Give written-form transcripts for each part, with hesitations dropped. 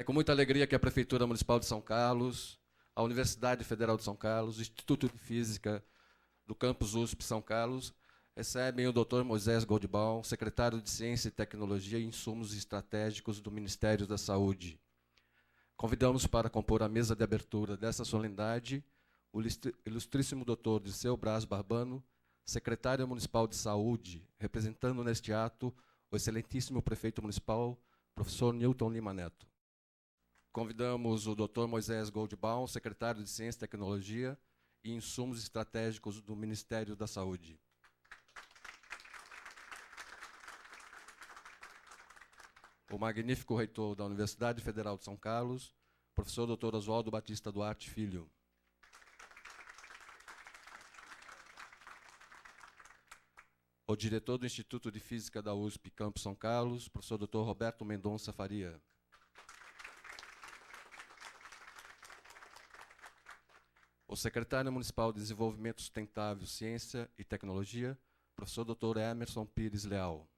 É com muita alegria que a Prefeitura Municipal de São Carlos, a Universidade Federal de São Carlos, o Instituto de Física do Campus USP São Carlos, recebem o Dr. Moisés Goldbaum, secretário de Ciência e Tecnologia e Insumos Estratégicos do Ministério da Saúde. Convidamos para compor a mesa de abertura dessa solenidade o ilustríssimo Dr. Dirceu Braz Barbano, secretário municipal de Saúde, representando neste ato o excelentíssimo prefeito municipal, professor Newton Lima Neto. Convidamos o Dr. Moisés Goldbaum, secretário de Ciência e Tecnologia e Insumos Estratégicos do Ministério da Saúde. O magnífico reitor da Universidade Federal de São Carlos, professor Dr. Oswaldo Batista Duarte Filho. O diretor do Instituto de Física da USP Campus São Carlos, professor Dr. Roberto Mendonça Faria. O secretário municipal de Desenvolvimento Sustentável, Ciência e Tecnologia, professor Dr. Emerson Pires Leal.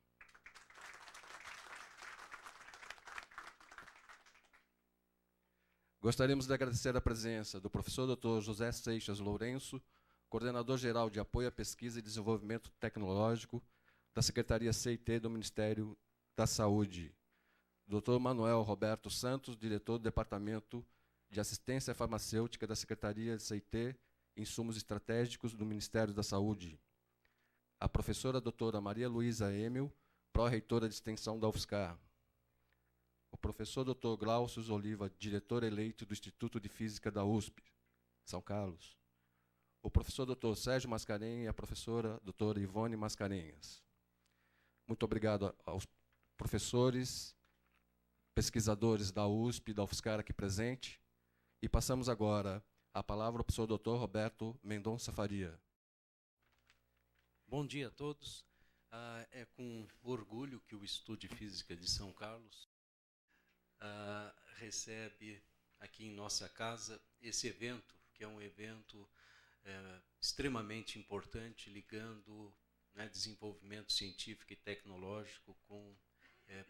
Gostaríamos de agradecer a presença do professor Dr. José Seixas Lourenço, coordenador-geral de Apoio à Pesquisa e Desenvolvimento Tecnológico da Secretaria CIT do Ministério da Saúde. Dr. Manuel Roberto Santos, diretor do Departamento de Assistência Farmacêutica da Secretaria de CIT e Insumos Estratégicos do Ministério da Saúde. A professora doutora Maria Luísa Emil, pró-reitora de Extensão da UFSCar. O professor Dr. Glaucius Oliva, diretor eleito do Instituto de Física da USP, São Carlos. O professor Dr. Sérgio Mascarenhas e a professora doutora Ivone Mascarenhas. Muito obrigado aos professores, pesquisadores da USP e da UFSCar aqui presente. E passamos agora a palavra ao professor Dr. Roberto Mendonça Faria. Bom dia a todos. É com orgulho que o Instituto de Física de São Carlos recebe aqui em nossa casa esse evento, que é um evento extremamente importante, ligando desenvolvimento científico e tecnológico com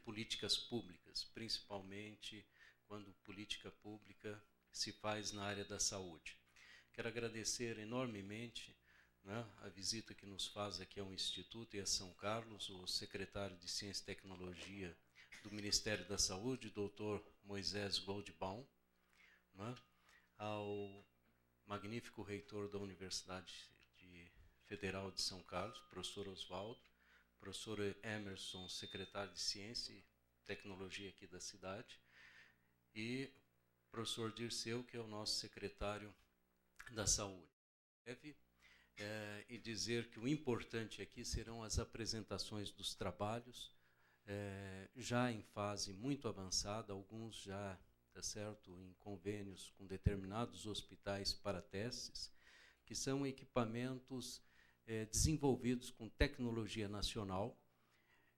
políticas públicas, principalmente quando política pública se faz na área da saúde. Quero agradecer enormemente a visita que nos faz aqui ao Instituto e a São Carlos, o secretário de Ciência e Tecnologia do Ministério da Saúde, Dr. Moisés Goldbaum, ao magnífico reitor da Universidade Federal de São Carlos, professor Oswaldo, professor Emerson, secretário de Ciência e Tecnologia aqui da cidade, e professor Dirceu, que é o nosso secretário da Saúde. E dizer que o importante aqui serão as apresentações dos trabalhos, já em fase muito avançada, alguns já, em convênios com determinados hospitais para testes, que são equipamentos desenvolvidos com tecnologia nacional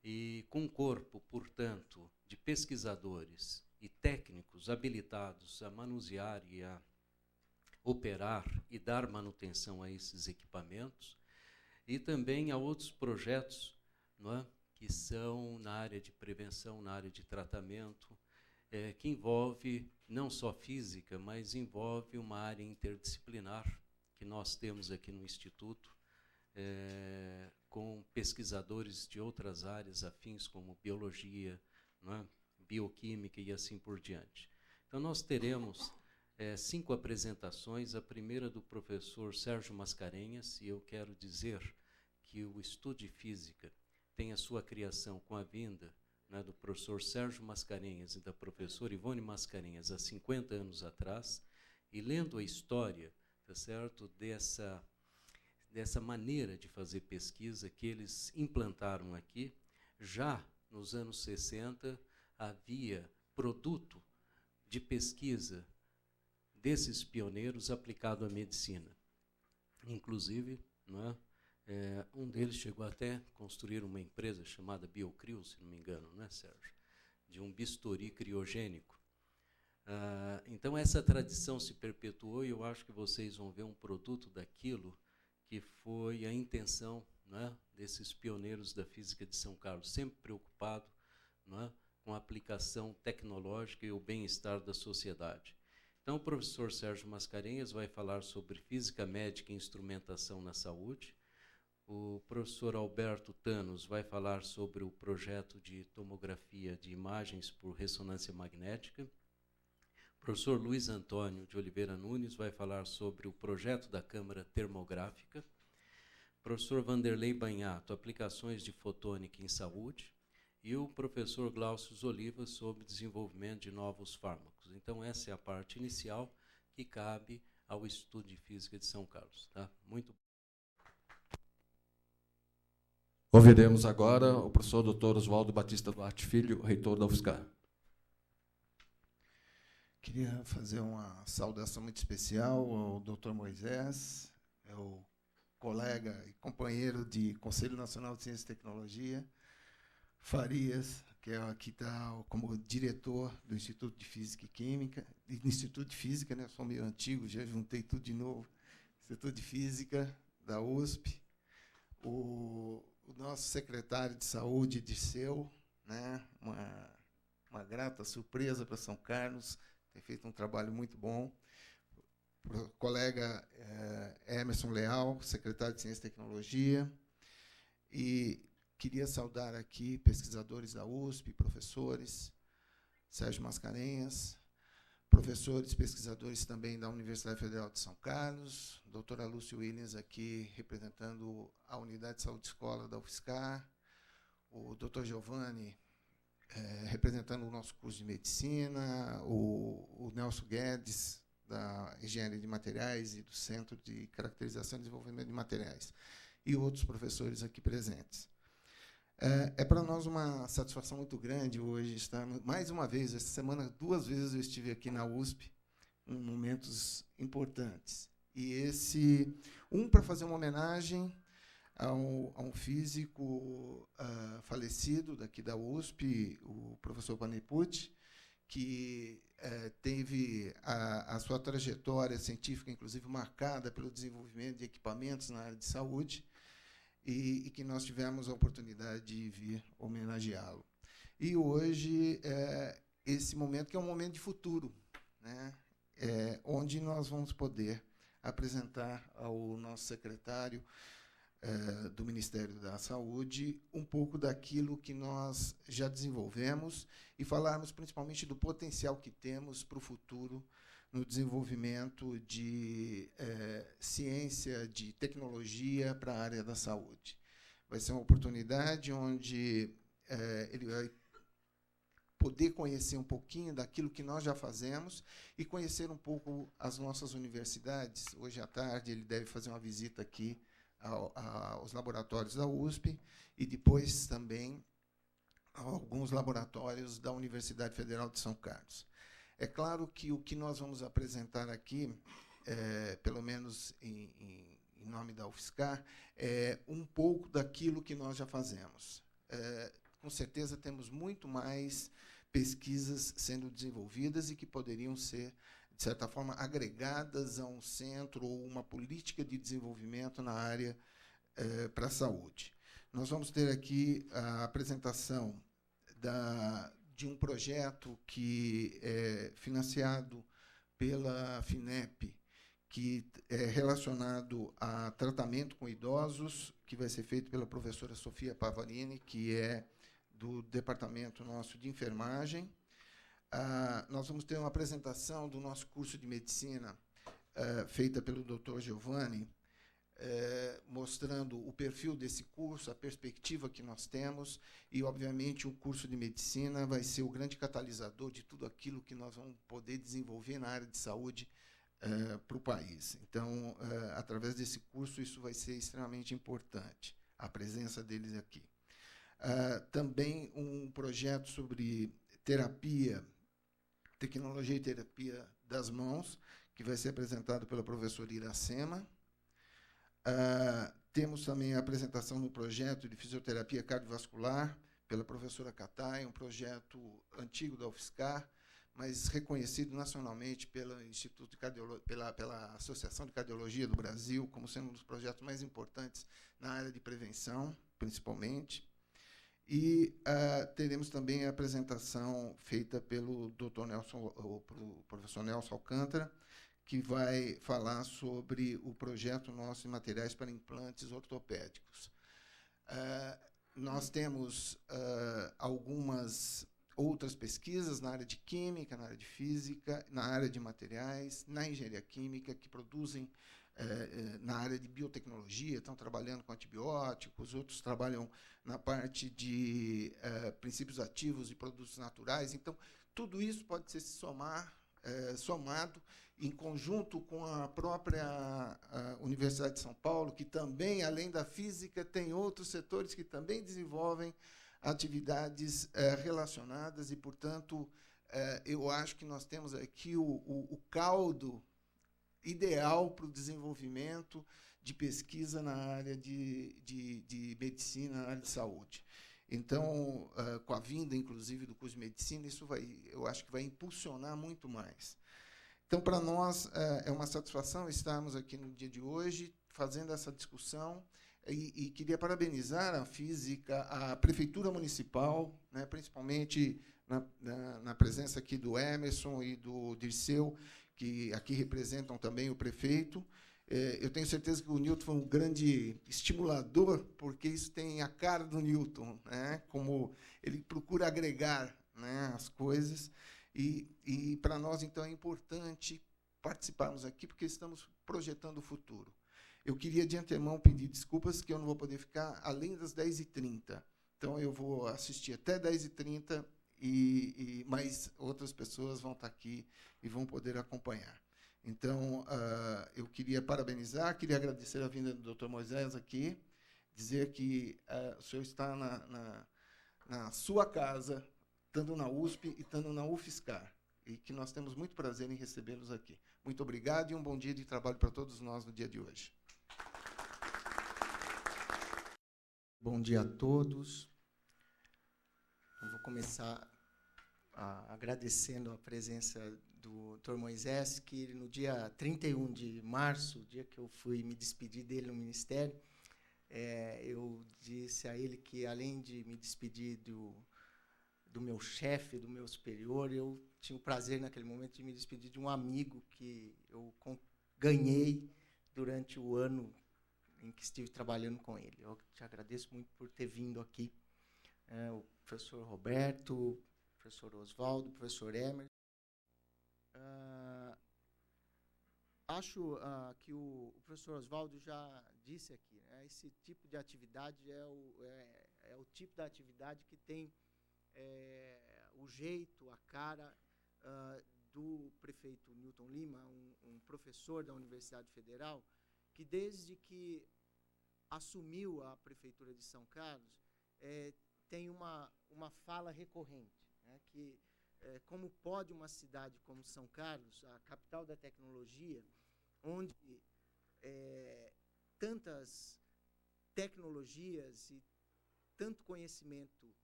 e com corpo, portanto, de pesquisadores e técnicos habilitados a manusear e a operar e dar manutenção a esses equipamentos, e também a outros projetos que são na área de prevenção, na área de tratamento, que envolve não só física, mas envolve uma área interdisciplinar que nós temos aqui no Instituto, com pesquisadores de outras áreas afins, como biologia, bioquímica e assim por diante. Então, nós teremos 5 apresentações, a primeira do professor Sérgio Mascarenhas, e eu quero dizer que o Instituto de Física tem a sua criação com a vinda do professor Sérgio Mascarenhas e da professora Ivone Mascarenhas há 50 anos atrás, e lendo a história, dessa maneira de fazer pesquisa que eles implantaram aqui, já nos anos 60 havia produto de pesquisa desses pioneiros aplicado à medicina. Inclusive, um deles chegou até a construir uma empresa chamada Biocrio, se não me engano, não é, Sérgio? De um bisturi criogênico. Então, essa tradição se perpetuou e eu acho que vocês vão ver um produto daquilo que foi a intenção desses pioneiros da física de São Carlos, sempre preocupado com a aplicação tecnológica e o bem-estar da sociedade. Então, o professor Sérgio Mascarenhas vai falar sobre física médica e instrumentação na saúde. O professor Alberto Thanos vai falar sobre o projeto de tomografia de imagens por ressonância magnética. O professor Luiz Antônio de Oliveira Nunes vai falar sobre o projeto da câmara termográfica. O professor Vanderlei Banhato, aplicações de fotônica em saúde. E o professor Glaucio Oliva sobre desenvolvimento de novos fármacos. Então, essa é a parte inicial que cabe ao Instituto de Física de São Carlos. Tá? Muito. Ouviremos agora o professor Dr. Oswaldo Batista Duarte Filho, reitor da UFSCar. Queria fazer uma saudação muito especial ao Dr. Moisés, é o colega e companheiro de Conselho Nacional de Ciência e Tecnologia, Farias, que aqui está como diretor do Instituto de Física e Química, Instituto de Física, né? Sou meio antigo, já juntei tudo de novo, Instituto de Física da USP, o nosso secretário de Saúde, Dirceu, né? Uma grata surpresa para São Carlos, tem feito um trabalho muito bom. O colega Emerson Leal, secretário de Ciência e Tecnologia. E queria saudar aqui pesquisadores da USP, professores, Sérgio Mascarenhas, professores, pesquisadores também da Universidade Federal de São Carlos, doutora Lúcia Williams aqui representando a Unidade de Saúde Escola da UFSCar, o doutor Giovanni representando o nosso curso de Medicina, o Nelson Guedes, da Engenharia de Materiais e do Centro de Caracterização e Desenvolvimento de Materiais, e outros professores aqui presentes. É para nós uma satisfação muito grande hoje estar, mais uma vez, essa semana, 2 vezes eu estive aqui na USP, em momentos importantes. E para fazer uma homenagem a um físico falecido daqui da USP, o professor Panipucci, que teve a sua trajetória científica, inclusive, marcada pelo desenvolvimento de equipamentos na área de saúde, e que nós tivemos a oportunidade de vir homenageá-lo. E hoje, esse momento, que é um momento de futuro, né? Onde nós vamos poder apresentar ao nosso secretário do Ministério da Saúde um pouco daquilo que nós já desenvolvemos e falarmos principalmente do potencial que temos para o futuro no desenvolvimento de ciência, de tecnologia para a área da saúde. Vai ser uma oportunidade onde ele vai poder conhecer um pouquinho daquilo que nós já fazemos e conhecer um pouco as nossas universidades. Hoje à tarde ele deve fazer uma visita aqui aos laboratórios da USP e depois também a alguns laboratórios da Universidade Federal de São Carlos. É claro que o que nós vamos apresentar aqui, pelo menos em nome da UFSCar, é um pouco daquilo que nós já fazemos. Com certeza temos muito mais pesquisas sendo desenvolvidas e que poderiam ser, de certa forma, agregadas a um centro ou uma política de desenvolvimento na área para a saúde. Nós vamos ter aqui a apresentação de um projeto que é financiado pela FINEP, que é relacionado a tratamento com idosos, que vai ser feito pela professora Sofia Pavarini, que é do departamento nosso de enfermagem. Nós vamos ter uma apresentação do nosso curso de medicina, feita pelo Dr. Giovanni, mostrando o perfil desse curso, a perspectiva que nós temos, e, obviamente, o curso de medicina vai ser o grande catalisador de tudo aquilo que nós vamos poder desenvolver na área de saúde para o país. Então, através desse curso, isso vai ser extremamente importante, a presença deles aqui. Também um projeto sobre tecnologia e terapia das mãos, que vai ser apresentado pela professora Iracema. Temos também a apresentação do projeto de fisioterapia cardiovascular pela professora Catai, um projeto antigo da UFSCar, mas reconhecido nacionalmente pelo Instituto de pela Associação de Cardiologia do Brasil, como sendo um dos projetos mais importantes na área de prevenção, principalmente. E teremos também a apresentação feita pelo professor Nelson Alcântara, que vai falar sobre o projeto nosso em materiais para implantes ortopédicos. Nós temos algumas outras pesquisas na área de química, na área de física, na área de materiais, na engenharia química, que produzem na área de biotecnologia, estão trabalhando com antibióticos, outros trabalham na parte de princípios ativos e produtos naturais. Então, tudo isso pode ser somado em conjunto com a própria Universidade de São Paulo, que também, além da física, tem outros setores que também desenvolvem atividades relacionadas e, portanto, eu acho que nós temos aqui o caldo ideal para o desenvolvimento de pesquisa na área de medicina, na área de saúde. Então, com a vinda, inclusive, do curso de medicina, isso eu acho que vai impulsionar muito mais. Então, para nós, é uma satisfação estarmos aqui no dia de hoje, fazendo essa discussão, e queria parabenizar a física, a Prefeitura Municipal, né, principalmente na presença aqui do Emerson e do Dirceu, que aqui representam também o prefeito. Eu tenho certeza que o Newton foi um grande estimulador, porque isso tem a cara do Newton, né, como ele procura agregar, né, as coisas. E para nós, então, é importante participarmos aqui, porque estamos projetando o futuro. Eu queria, de antemão, pedir desculpas, que eu não vou poder ficar além das 10h30. Então, eu vou assistir até 10h30, mas outras pessoas vão estar aqui e vão poder acompanhar. Então, eu queria parabenizar, queria agradecer a vinda do Dr. Moisés aqui, dizer que o senhor está na sua casa, estando na USP e estando na UFSCar, e que nós temos muito prazer em recebê-los aqui. Muito obrigado e um bom dia de trabalho para todos nós no dia de hoje. Bom dia a todos. Eu vou começar agradecendo a presença do Dr. Moisés, que no dia 31 de março, o dia que eu fui me despedir dele no Ministério, eu disse a ele que, além de me despedir do meu chefe, do meu superior, eu tinha o prazer, naquele momento, de me despedir de um amigo que eu ganhei durante o ano em que estive trabalhando com ele. Eu te agradeço muito por ter vindo aqui. O professor Roberto, o professor Oswaldo, o professor Emerson. Acho que o professor Oswaldo já disse aqui, né, esse tipo de atividade é o tipo da atividade que tem o jeito, a cara do prefeito Newton Lima, um professor da Universidade Federal, que desde que assumiu a Prefeitura de São Carlos, tem uma fala recorrente, né, que como pode uma cidade como São Carlos, a capital da tecnologia, onde tantas tecnologias e tanto conhecimento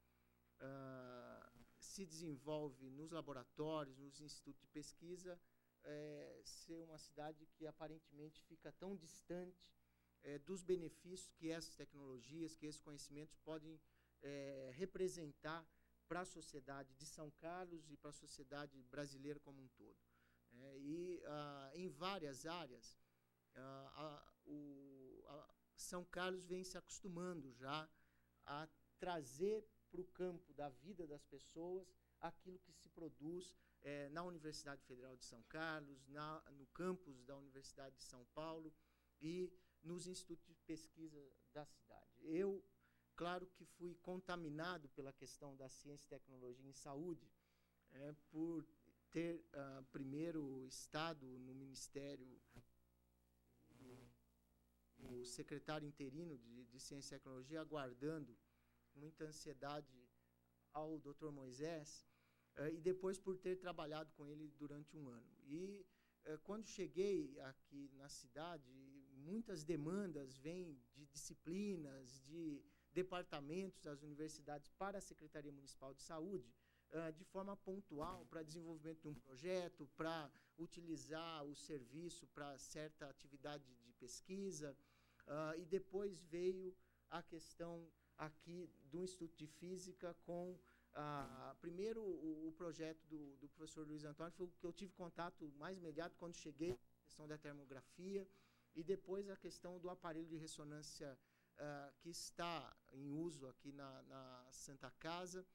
se desenvolve nos laboratórios, nos institutos de pesquisa, ser uma cidade que aparentemente fica tão distante dos benefícios que essas tecnologias, que esses conhecimentos podem representar para a sociedade de São Carlos e para a sociedade brasileira como um todo. Em várias áreas, São Carlos vem se acostumando já a trazer para o campo da vida das pessoas aquilo que se produz na Universidade Federal de São Carlos, no campus da Universidade de São Paulo e nos institutos de pesquisa da cidade. Eu, claro que fui contaminado pela questão da ciência e tecnologia em saúde, por ter primeiro estado no Ministério, o secretário interino de Ciência e Tecnologia, aguardando muita ansiedade ao Dr. Moisés, e depois por ter trabalhado com ele durante um ano. E quando cheguei aqui na cidade, muitas demandas vêm de disciplinas, de departamentos das universidades para a Secretaria Municipal de Saúde, de forma pontual, para desenvolvimento de um projeto, para utilizar o serviço para certa atividade de pesquisa, e depois veio a questão aqui do Instituto de Física com, primeiro, o projeto do professor Luiz Antônio, foi o que eu tive contato mais imediato quando cheguei, a questão da termografia, e depois a questão do aparelho de ressonância que está em uso aqui na Santa Casa,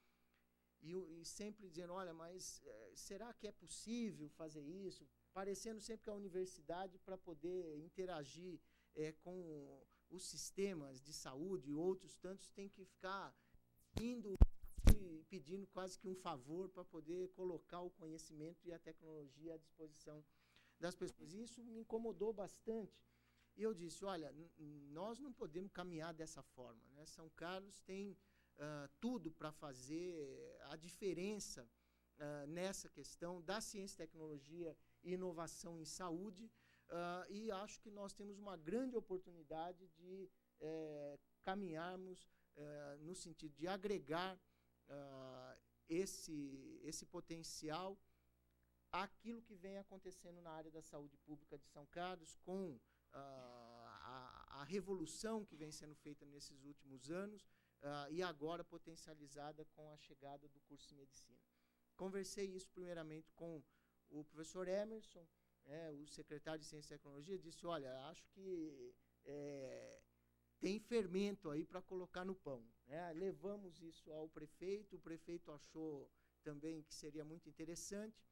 e sempre dizendo, olha, mas será que é possível fazer isso? Parecendo sempre que a universidade, para poder interagir com os sistemas de saúde e outros tantos, tem que ficar indo e pedindo quase que um favor para poder colocar o conhecimento e a tecnologia à disposição das pessoas. E isso me incomodou bastante. E eu disse, olha, nós não podemos caminhar dessa forma, né? São Carlos tem tudo para fazer a diferença nessa questão da ciência, tecnologia e inovação em saúde, e acho que nós temos uma grande oportunidade de caminharmos no sentido de agregar esse potencial àquilo que vem acontecendo na área da saúde pública de São Carlos, com a revolução que vem sendo feita nesses últimos anos, e agora potencializada com a chegada do curso de medicina. Conversei isso primeiramente com o professor Emerson, o secretário de Ciência e Tecnologia, disse, olha, acho que tem fermento aí para colocar no pão. Levamos isso ao prefeito, o prefeito achou também que seria muito interessante,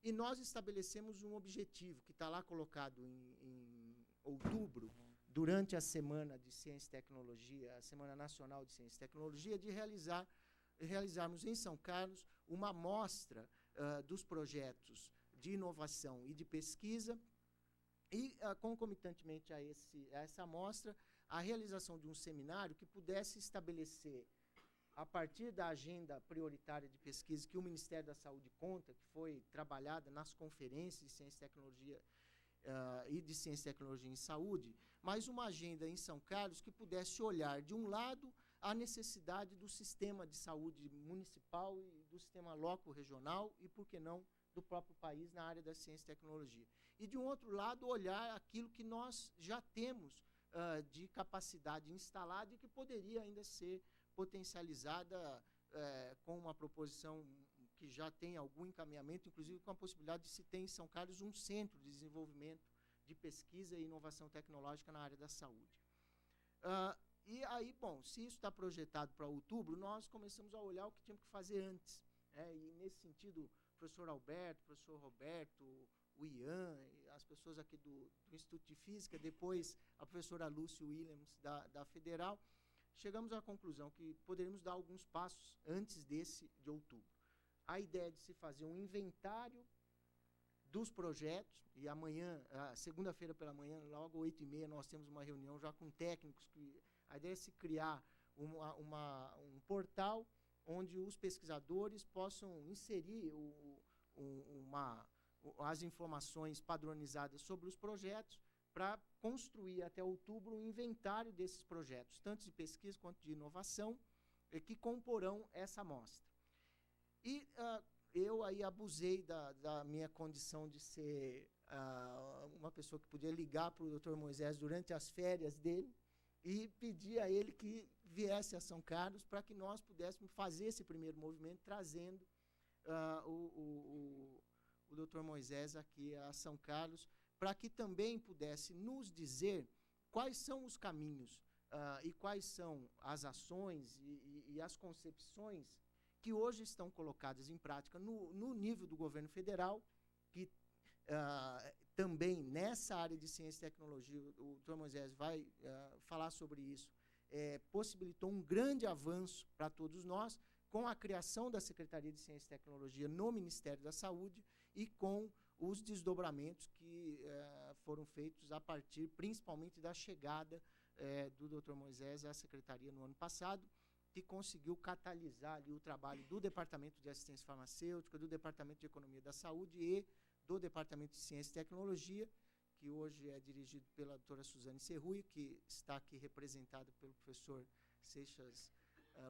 e nós estabelecemos um objetivo, que está lá colocado em outubro, durante a Semana de Ciência e Tecnologia, a Semana Nacional de Ciência e Tecnologia, de realizarmos em São Carlos uma mostra dos projetos de inovação e de pesquisa, e, concomitantemente a essa mostra, a realização de um seminário que pudesse estabelecer, a partir da agenda prioritária de pesquisa que o Ministério da Saúde conta, que foi trabalhada nas conferências de Ciência e Tecnologia e de Ciência e Tecnologia em Saúde, mas uma agenda em São Carlos que pudesse olhar, de um lado, a necessidade do sistema de saúde municipal e do sistema loco-regional e, por que não, do próprio país na área da ciência e tecnologia. E, de um outro lado, olhar aquilo que nós já temos de capacidade instalada e que poderia ainda ser potencializada com uma proposição que já tem algum encaminhamento, inclusive com a possibilidade de se ter em São Carlos um centro de desenvolvimento de pesquisa e inovação tecnológica na área da saúde. E aí, bom, se isso está projetado para outubro, nós começamos a olhar o que tínhamos que fazer antes. E, nesse sentido, o professor Alberto, o professor Roberto, o Ian, as pessoas aqui do Instituto de Física, depois a professora Lúcia Williams, da Federal, chegamos à conclusão que poderíamos dar alguns passos antes de outubro. A ideia de se fazer um inventário dos projetos, e amanhã, segunda-feira pela manhã, logo 8h30, nós temos uma reunião já com técnicos, a ideia é se criar um portal onde os pesquisadores possam inserir as informações padronizadas sobre os projetos para construir até outubro um inventário desses projetos, tanto de pesquisa quanto de inovação, que comporão essa amostra. E eu aí abusei da minha condição de ser uma pessoa que podia ligar para o Dr. Moisés durante as férias dele e pedir a ele que viesse a São Carlos para que nós pudéssemos fazer esse primeiro movimento, trazendo o Dr. Moisés aqui a São Carlos, para que também pudesse nos dizer quais são os caminhos e quais são as ações e as concepções que hoje estão colocadas em prática no nível do governo federal, que também nessa área de ciência e tecnologia, o Dr. Moisés vai falar sobre isso, possibilitou um grande avanço para todos nós, com a criação da Secretaria de Ciência e Tecnologia no Ministério da Saúde e com os desdobramentos que foram feitos a partir, principalmente, da chegada do Dr. Moisés à Secretaria no ano passado, que conseguiu catalisar ali o trabalho do Departamento de Assistência Farmacêutica, do Departamento de Economia da Saúde e do Departamento de Ciência e Tecnologia, que hoje é dirigido pela doutora Suzane Serrui, que está aqui representada pelo professor Seixas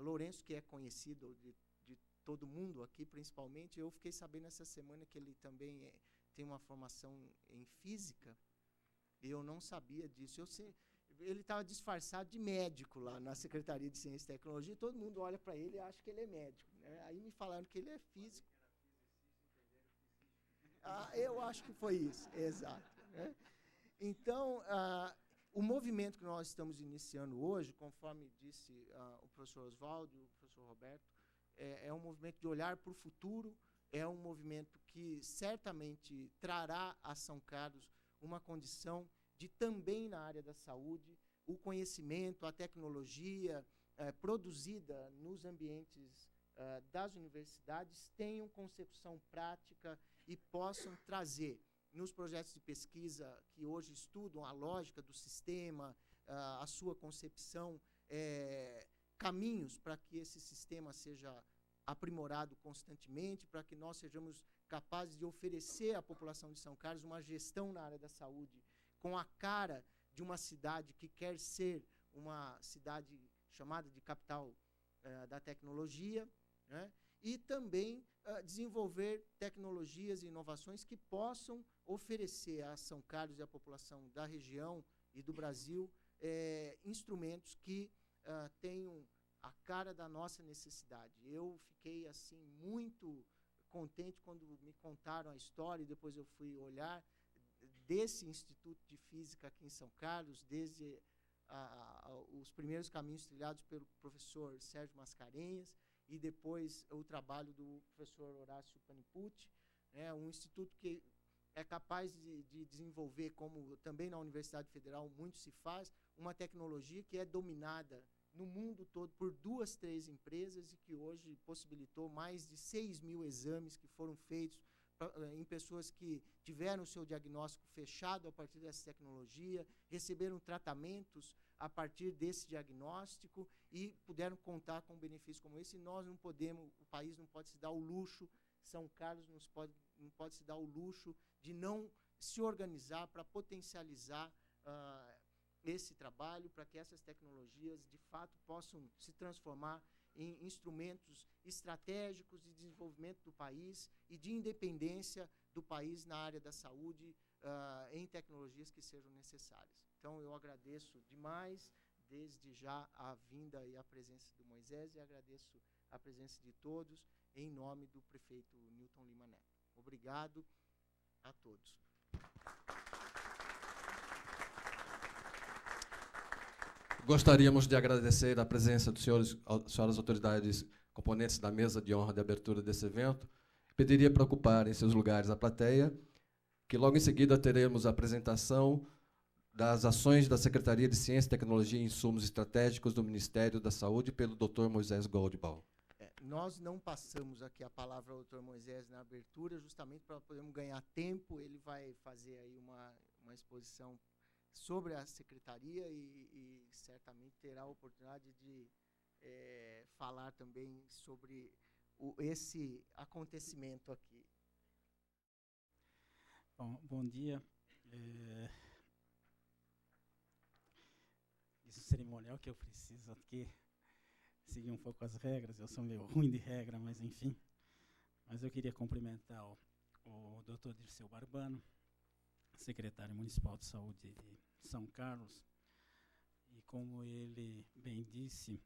Lourenço, que é conhecido de todo mundo aqui, principalmente. Eu fiquei sabendo essa semana que ele também tem uma formação em física, e eu não sabia disso. ele estava disfarçado de médico lá na Secretaria de Ciência e Tecnologia, e todo mundo olha para ele e acha que ele é médico, né? Aí me falaram que ele é físico. Eu acho que foi isso, exato, né? Então, o movimento que nós estamos iniciando hoje, conforme disse o professor Oswaldo e o professor Roberto, é um movimento de olhar para o futuro, é um movimento que certamente trará a São Carlos uma condição de também na área da saúde, o conhecimento, a tecnologia produzida nos ambientes das universidades tenham concepção prática e possam trazer nos projetos de pesquisa que hoje estudam a lógica do sistema, a sua concepção, caminhos para que esse sistema seja aprimorado constantemente, para que nós sejamos capazes de oferecer à população de São Carlos uma gestão na área da saúde com a cara de uma cidade que quer ser uma cidade chamada de capital da tecnologia, né? E também desenvolver tecnologias e inovações que possam oferecer a São Carlos e à população da região e do Brasil instrumentos que tenham a cara da nossa necessidade. Eu fiquei assim muito contente quando me contaram a história e depois eu fui olhar desse Instituto de Física aqui em São Carlos, desde os primeiros caminhos trilhados pelo professor Sérgio Mascarenhas e depois o trabalho do professor Horácio Panipucci, né, um instituto que é capaz de desenvolver, como também na Universidade Federal muito se faz, uma tecnologia que é dominada no mundo todo por 2, 3 empresas e que hoje possibilitou mais de 6.000 exames que foram feitos em pessoas que tiveram o seu diagnóstico fechado a partir dessa tecnologia, receberam tratamentos a partir desse diagnóstico e puderam contar com um benefício como esse. E nós não podemos, o país não pode se dar o luxo, São Carlos não pode se dar o luxo de não se organizar para potencializar esse trabalho, para que essas tecnologias, de fato, possam se transformar em instrumentos estratégicos de desenvolvimento do país e de independência do país na área da saúde, em tecnologias que sejam necessárias. Então, eu agradeço demais, desde já, a vinda e a presença do Moisés e agradeço a presença de todos, em nome do prefeito Newton Lima Neto. Obrigado a todos. Gostaríamos de agradecer a presença dos senhoras autoridades componentes da mesa de honra de abertura desse evento. Pediria para ocuparem seus lugares a plateia, que logo em seguida teremos a apresentação das ações da Secretaria de Ciência, Tecnologia e Insumos Estratégicos do Ministério da Saúde pelo Dr. Moisés Goldbaum. Nós não passamos aqui a palavra ao Dr. Moisés na abertura, justamente para podermos ganhar tempo. Ele vai fazer aí uma exposição sobre a secretaria e certamente terá a oportunidade de falar também sobre esse acontecimento aqui. Bom dia. Esse cerimonial que eu preciso aqui seguir um pouco as regras, eu sou meio ruim de regra, mas enfim. Mas eu queria cumprimentar o Dr. Dirceu Barbano, secretário municipal de saúde de São Carlos, e como ele bem disse,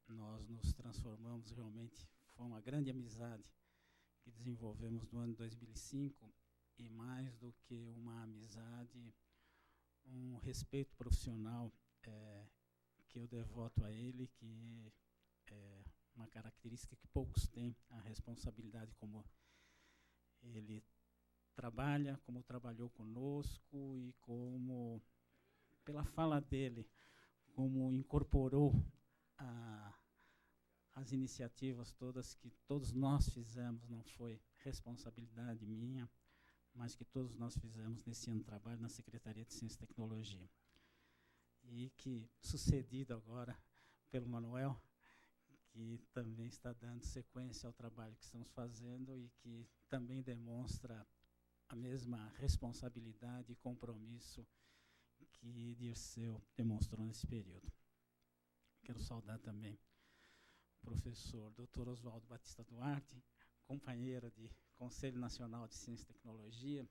nós nos transformamos realmente, foi uma grande amizade que desenvolvemos no ano de 2005, e mais do que uma amizade, um respeito profissional que eu devoto a ele, que é uma característica que poucos têm, a responsabilidade como ele trabalha, como trabalhou conosco e como, pela fala dele, como incorporou as iniciativas todas que todos nós fizemos, não foi responsabilidade minha, mas que todos nós fizemos nesse ano de trabalho na Secretaria de Ciência e Tecnologia. E que, sucedido agora pelo Manuel, que também está dando sequência ao trabalho que estamos fazendo e que também demonstra a mesma responsabilidade e compromisso que Dirceu demonstrou nesse período. Quero saudar também o professor Dr. Oswaldo Batista Duarte, companheiro de Conselho Nacional de Ciência e Tecnologia,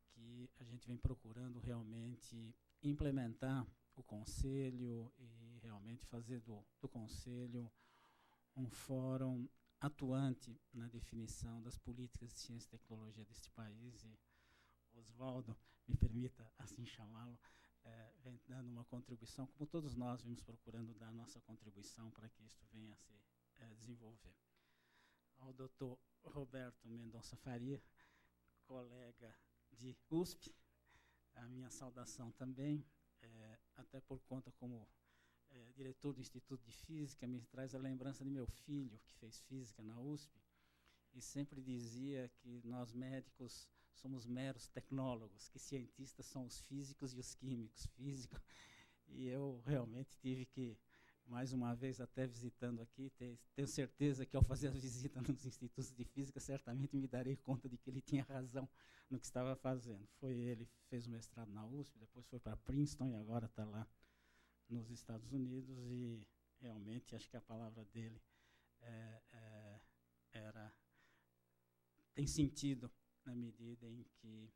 que que a gente vem procurando realmente implementar o Conselho e realmente fazer do Conselho um fórum atuante na definição das políticas de ciência e tecnologia deste país. E Oswaldo, me permita assim chamá-lo, vem dando uma contribuição, como todos nós vimos procurando dar nossa contribuição para que isto venha a se desenvolver. Ao doutor Roberto Mendonça Faria, colega de USP, a minha saudação também, até por conta como diretor do Instituto de Física, me traz a lembrança de meu filho, que fez física na USP, e sempre dizia que nós médicos somos meros tecnólogos, que cientistas são os físicos e os químicos. E eu realmente tive que, mais uma vez, até visitando aqui, tenho certeza que ao fazer a visita nos institutos de física, certamente me darei conta de que ele tinha razão no que estava fazendo. Ele fez o mestrado na USP, depois foi para Princeton e agora está lá nos Estados Unidos, e realmente acho que a palavra dele tem sentido na medida em que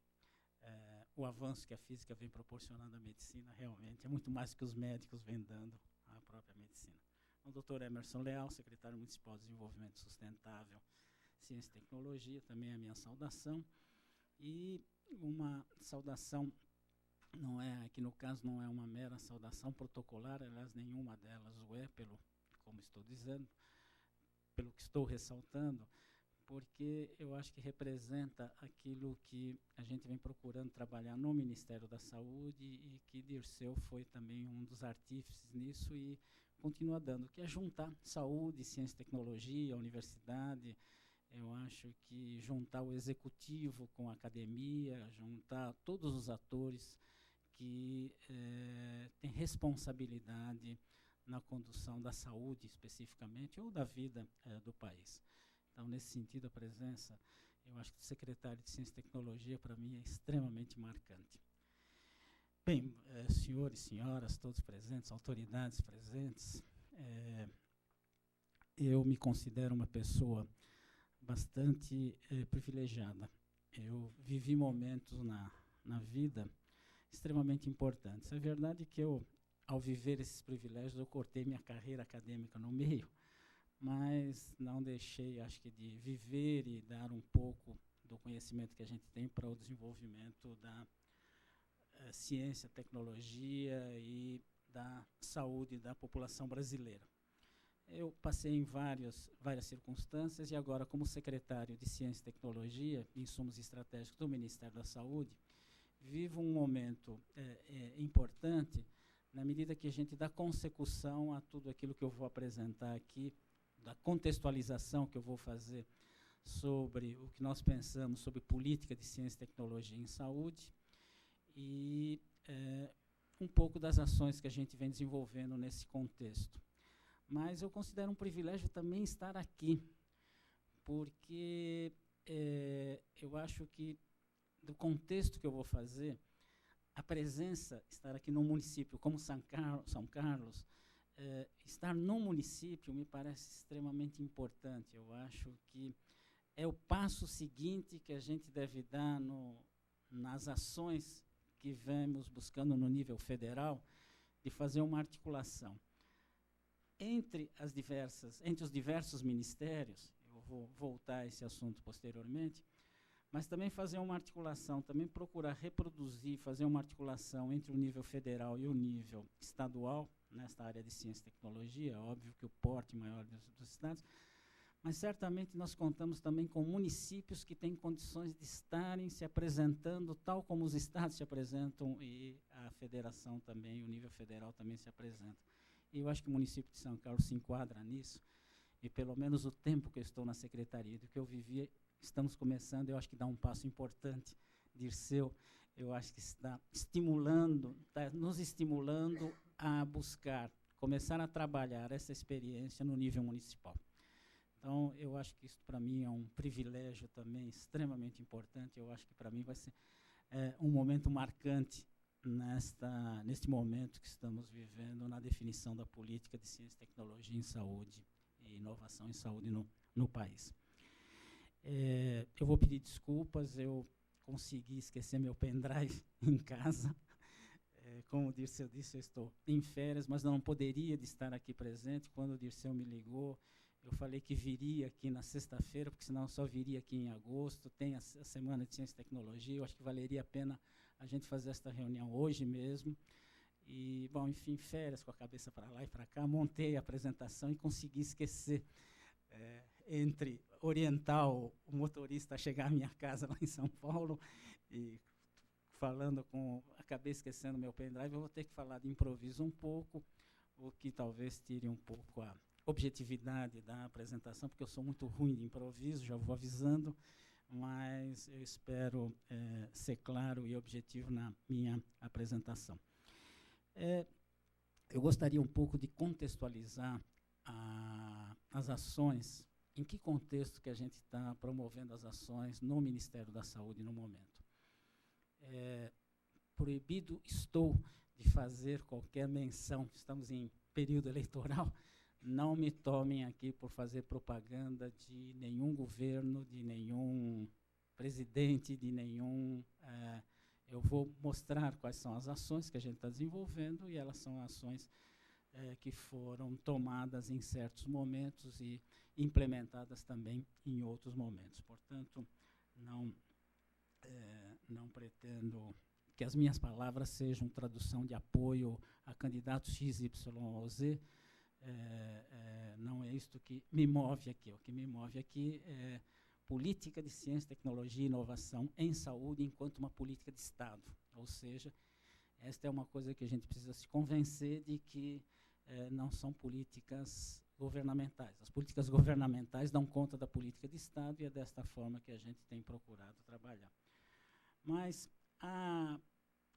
o avanço que a física vem proporcionando à medicina realmente é muito mais do que os médicos vêm dando à própria medicina. O Dr. Emerson Leal, secretário municipal de Desenvolvimento Sustentável, Ciência e Tecnologia, também a minha saudação. E uma saudação, aqui no caso não é uma mera saudação protocolar, aliás, nenhuma delas o é, como estou dizendo, pelo que estou ressaltando, porque eu acho que representa aquilo que a gente vem procurando trabalhar no Ministério da Saúde e que Dirceu foi também um dos artífices nisso e continua dando, que é juntar saúde, ciência e tecnologia, a universidade. Eu acho que juntar o executivo com a academia, juntar todos os atores que têm responsabilidade na condução da saúde especificamente ou da vida do país. Então, nesse sentido, a presença, eu acho que do secretário de Ciência e Tecnologia, para mim, é extremamente marcante. Bem, senhores, senhoras, todos presentes, autoridades presentes, eu me considero uma pessoa bastante privilegiada. Eu vivi momentos na vida extremamente importantes. É verdade que ao viver esses privilégios, eu cortei minha carreira acadêmica no meio, mas não deixei, acho que, de viver e dar um pouco do conhecimento que a gente tem para o desenvolvimento da ciência, tecnologia e da saúde da população brasileira. Eu passei em várias circunstâncias e agora, como secretário de Ciência e Tecnologia e Insumos Estratégicos do Ministério da Saúde, vivo um momento importante na medida que a gente dá consecução a tudo aquilo que eu vou apresentar aqui, da contextualização que eu vou fazer sobre o que nós pensamos sobre política de ciência e tecnologia em saúde e um pouco das ações que a gente vem desenvolvendo nesse contexto. Mas eu considero um privilégio também estar aqui, porque eu acho que, do contexto que eu vou fazer, a presença, estar aqui no município como São Carlos, estar no município me parece extremamente importante. Eu acho que é o passo seguinte que a gente deve dar nas ações que vamos buscando no nível federal, de fazer uma articulação entre os diversos ministérios. Eu vou voltar a esse assunto posteriormente, mas também fazer uma articulação, também procurar reproduzir, fazer uma articulação entre o nível federal e o nível estadual, nesta área de ciência e tecnologia. Óbvio que o porte maior dos estados, mas certamente nós contamos também com municípios que têm condições de estarem se apresentando tal como os estados se apresentam e a federação também, o nível federal também se apresenta. E eu acho que o município de São Carlos se enquadra nisso, e pelo menos o tempo que eu estou na secretaria, do que eu vivi, estamos começando, eu acho que dá um passo importante. Dirceu, eu acho que está nos estimulando a buscar, começar a trabalhar essa experiência no nível municipal. Então, eu acho que isso, para mim, é um privilégio também extremamente importante. Eu acho que, para mim, vai ser um momento marcante neste momento que estamos vivendo na definição da política de ciência e tecnologia em saúde e inovação em saúde no país. Eu vou pedir desculpas, eu consegui esquecer meu pendrive em casa. Como o Dirceu disse, eu estou em férias, mas não poderia de estar aqui presente. Quando o Dirceu me ligou, eu falei que viria aqui na sexta-feira, porque senão eu só viria aqui em agosto. Tem a Semana de Ciência e Tecnologia, eu acho que valeria a pena a gente fazer esta reunião hoje mesmo. E, bom, enfim, férias, com a cabeça para lá e para cá, montei a apresentação e consegui esquecer, entre orientar o motorista a chegar à minha casa lá em São Paulo e falando acabei esquecendo meu pendrive. Eu vou ter que falar de improviso um pouco, o que talvez tire um pouco a objetividade da apresentação, porque eu sou muito ruim de improviso, já vou avisando, mas eu espero ser claro e objetivo na minha apresentação. Eu gostaria um pouco de contextualizar as ações, em que contexto que a gente está promovendo as ações no Ministério da Saúde no momento. Proibido estou de fazer qualquer menção, estamos em período eleitoral, não me tomem aqui por fazer propaganda de nenhum governo, de nenhum presidente, de nenhum... eu vou mostrar quais são as ações que a gente está desenvolvendo, e elas são ações que foram tomadas em certos momentos e implementadas também em outros momentos. Portanto, não pretendo que as minhas palavras sejam tradução de apoio a candidatos X, Y ou Z. Não é isto que me move aqui. O que me move aqui é política de ciência, tecnologia e inovação em saúde enquanto uma política de Estado. Ou seja, esta é uma coisa que a gente precisa se convencer de que não são políticas governamentais. As políticas governamentais dão conta da política de Estado, e é desta forma que a gente tem procurado trabalhar. Mas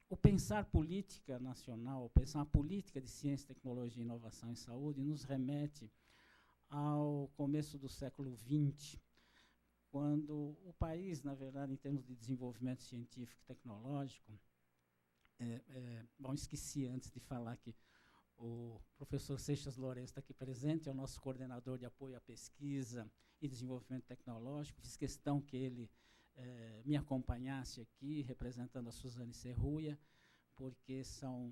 o pensar política nacional, o pensar a política de ciência, tecnologia e inovação em saúde, nos remete ao começo do século XX, quando o país, na verdade, em termos de desenvolvimento científico e tecnológico, bom, esqueci antes de falar que o professor Seixas Lourenço está aqui presente, é o nosso coordenador de apoio à pesquisa e desenvolvimento tecnológico. Fiz questão que ele me acompanhasse aqui, representando a Suzane Serruia, porque são,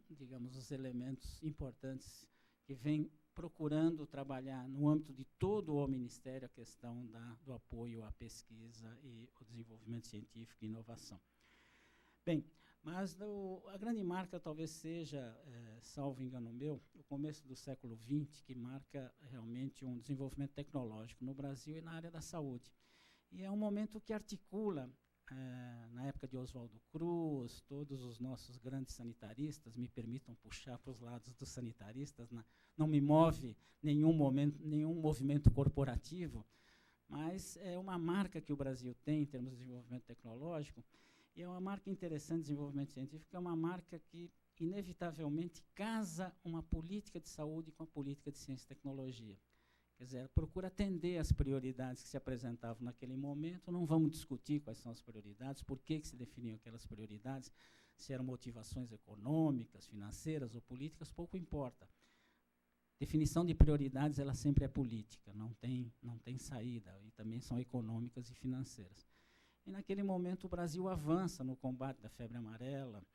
digamos, os elementos importantes que vêm procurando trabalhar no âmbito de todo o Ministério a questão do apoio à pesquisa e o desenvolvimento científico e inovação. Bem, mas a grande marca talvez seja, salvo engano meu, o começo do século XX, que marca realmente um desenvolvimento tecnológico no Brasil e na área da saúde. E é um momento que articula, na época de Oswaldo Cruz, todos os nossos grandes sanitaristas, me permitam puxar para os lados dos sanitaristas, não me move nenhum movimento corporativo, mas é uma marca que o Brasil tem em termos de desenvolvimento tecnológico, e é uma marca interessante de desenvolvimento científico, é uma marca que, inevitavelmente, casa uma política de saúde com a política de ciência e tecnologia. Quer dizer, procura atender às prioridades que se apresentavam naquele momento. Não vamos discutir quais são as prioridades, por que se definiam aquelas prioridades, se eram motivações econômicas, financeiras ou políticas, pouco importa. Definição de prioridades, ela sempre é política, não tem saída, e também são econômicas e financeiras. E naquele momento o Brasil avança no combate da febre amarela,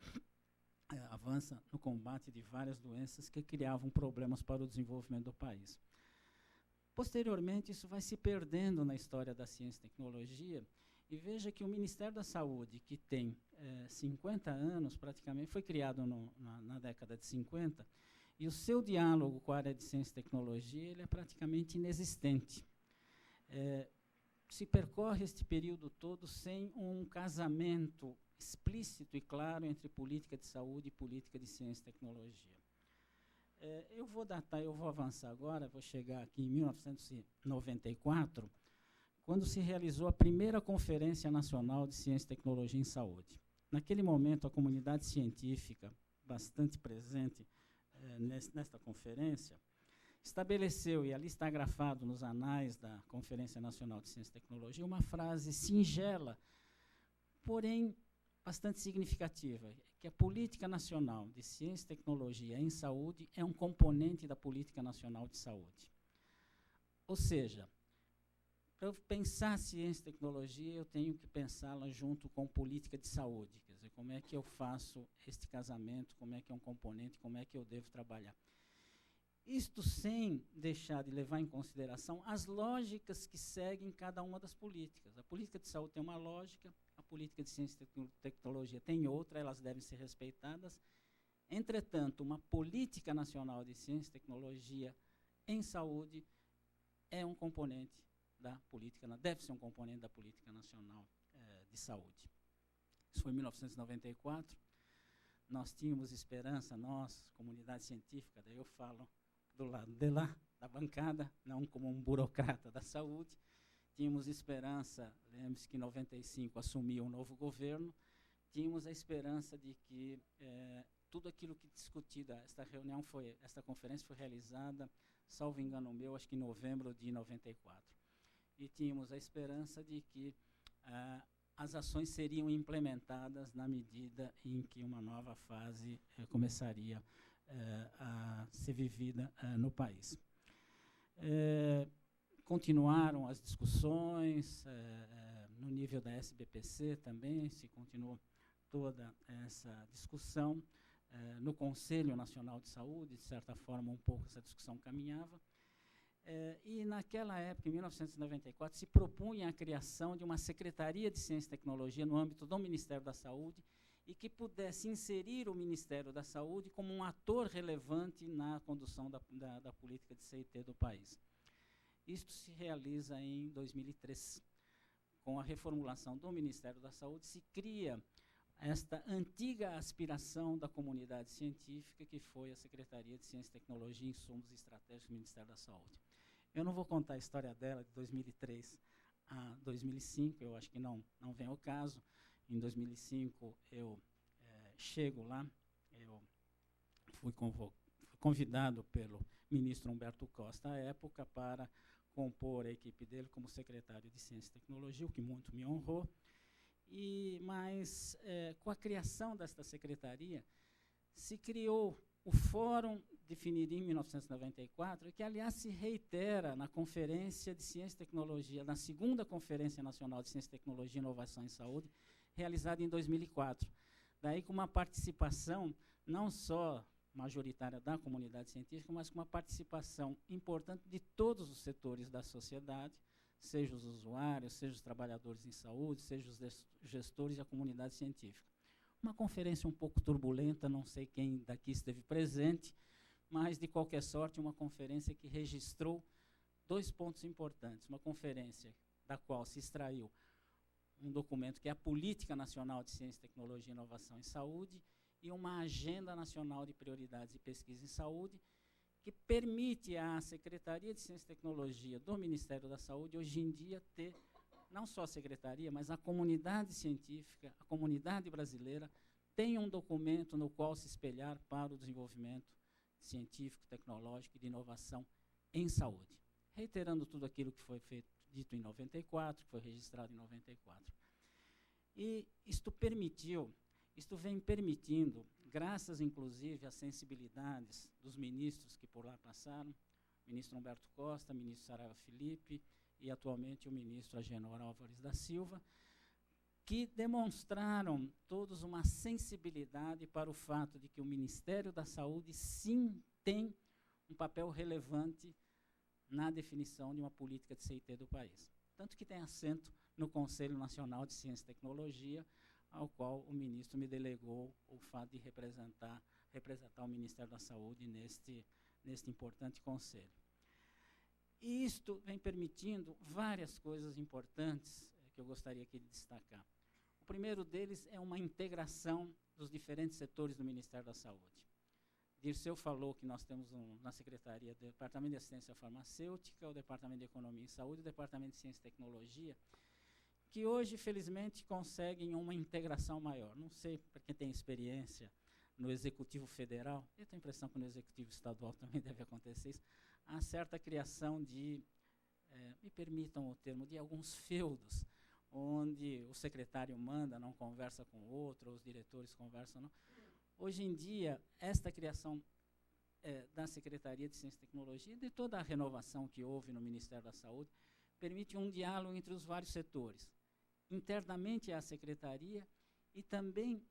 avança no combate de várias doenças que criavam problemas para o desenvolvimento do país. Posteriormente, isso vai se perdendo na história da ciência e tecnologia, e veja que o Ministério da Saúde, que tem 50 anos praticamente, foi criado na década de 50, e o seu diálogo com a área de ciência e tecnologia ele é praticamente inexistente. Se percorre este período todo sem um casamento explícito e claro entre política de saúde e política de ciência e tecnologia. Eu vou avançar agora, vou chegar aqui em 1994, quando se realizou a primeira Conferência Nacional de Ciência e Tecnologia em Saúde. Naquele momento, a comunidade científica, bastante presente nesta conferência, estabeleceu, e ali está grafado nos anais da Conferência Nacional de Ciência e Tecnologia, uma frase singela, porém bastante significativa, que a Política Nacional de Ciência e Tecnologia em Saúde é um componente da Política Nacional de Saúde. Ou seja, para eu pensar ciência e tecnologia, eu tenho que pensá-la junto com política de saúde. Quer dizer, como é que eu faço este casamento, como é que é um componente, como é que eu devo trabalhar. Isto sem deixar de levar em consideração as lógicas que seguem cada uma das políticas. A política de saúde tem uma lógica, a política de ciência e tecnologia tem outra, elas devem ser respeitadas. Entretanto, uma política nacional de ciência e tecnologia em saúde é um componente da política, deve ser um componente da política nacional de saúde. Isso foi em 1994. Nós tínhamos esperança, nós, comunidade científica, daí eu falo do lado de lá, da bancada, não como um burocrata da saúde. Tínhamos esperança, lembre-se que em 95 assumiu um novo governo, tínhamos a esperança de que tudo aquilo que discutida, esta conferência foi realizada, salvo engano meu, acho que em novembro de 94. E tínhamos a esperança de que as ações seriam implementadas na medida em que uma nova fase começaria a ser vivida no país. Continuaram as discussões, no nível da SBPC também se continuou toda essa discussão. No Conselho Nacional de Saúde, de certa forma, um pouco essa discussão caminhava. E naquela época, em 1994, se propunha a criação de uma Secretaria de Ciência e Tecnologia no âmbito do Ministério da Saúde e que pudesse inserir o Ministério da Saúde como um ator relevante na condução da política de CIT do país. Isto se realiza em 2003. Com a reformulação do Ministério da Saúde, se cria esta antiga aspiração da comunidade científica, que foi a Secretaria de Ciência e Tecnologia, Insumos Estratégicos do Ministério da Saúde. Eu não vou contar a história dela de 2003 a 2005, eu acho que não vem ao caso. Em 2005, eu chego lá, eu fui convidado pelo ministro Humberto Costa, à época, para compor a equipe dele como secretário de Ciência e Tecnologia, o que muito me honrou. Mas, com a criação desta secretaria, se criou o Fórum definido em 1994, que, aliás, se reitera na Conferência de Ciência e Tecnologia, na segunda Conferência Nacional de Ciência e Tecnologia, Inovação e Saúde, realizada em 2004. Daí com uma participação não só majoritária da comunidade científica, mas com uma participação importante de todos os setores da sociedade, seja os usuários, seja os trabalhadores em saúde, seja os gestores e a comunidade científica. Uma conferência um pouco turbulenta, não sei quem daqui esteve presente, mas, de qualquer sorte, uma conferência que registrou 2 pontos importantes. Uma conferência da qual se extraiu um documento que é a Política Nacional de Ciência, Tecnologia, Inovação e Saúde e uma Agenda Nacional de Prioridades e Pesquisa em Saúde, que permite à Secretaria de Ciência e Tecnologia do Ministério da Saúde, hoje em dia, ter não só a Secretaria, mas a comunidade científica, a comunidade brasileira, tem um documento no qual se espelhar para o desenvolvimento científico, tecnológico e de inovação em saúde. Reiterando tudo aquilo que foi dito em 94, que foi registrado em 94. E isto vem permitindo, graças inclusive às sensibilidades dos ministros que por lá passaram, o ministro Humberto Costa, o ministro Saraiva Felipe e atualmente o ministro Agenor Álvares da Silva, que demonstraram todos uma sensibilidade para o fato de que o Ministério da Saúde sim tem um papel relevante na definição de uma política de CIT do país. Tanto que tem assento no Conselho Nacional de Ciência e Tecnologia, ao qual o ministro me delegou o fato de representar o Ministério da Saúde neste importante conselho. E isto vem permitindo várias coisas importantes que eu gostaria aqui de destacar. O primeiro deles é uma integração dos diferentes setores do Ministério da Saúde. Dirceu falou que nós temos na Secretaria do Departamento de Assistência Farmacêutica, o Departamento de Economia e Saúde, o Departamento de Ciência e Tecnologia, que hoje, felizmente, conseguem uma integração maior. Não sei, para quem tem experiência no Executivo Federal, eu tenho a impressão que no Executivo Estadual também deve acontecer isso, há certa criação de, me permitam o termo, de alguns feudos, onde o secretário manda, não conversa com o outro, os diretores conversam, não. Hoje em dia, esta criação da Secretaria de Ciência e Tecnologia, de toda a renovação que houve no Ministério da Saúde, permite um diálogo entre os vários setores, internamente à secretaria e também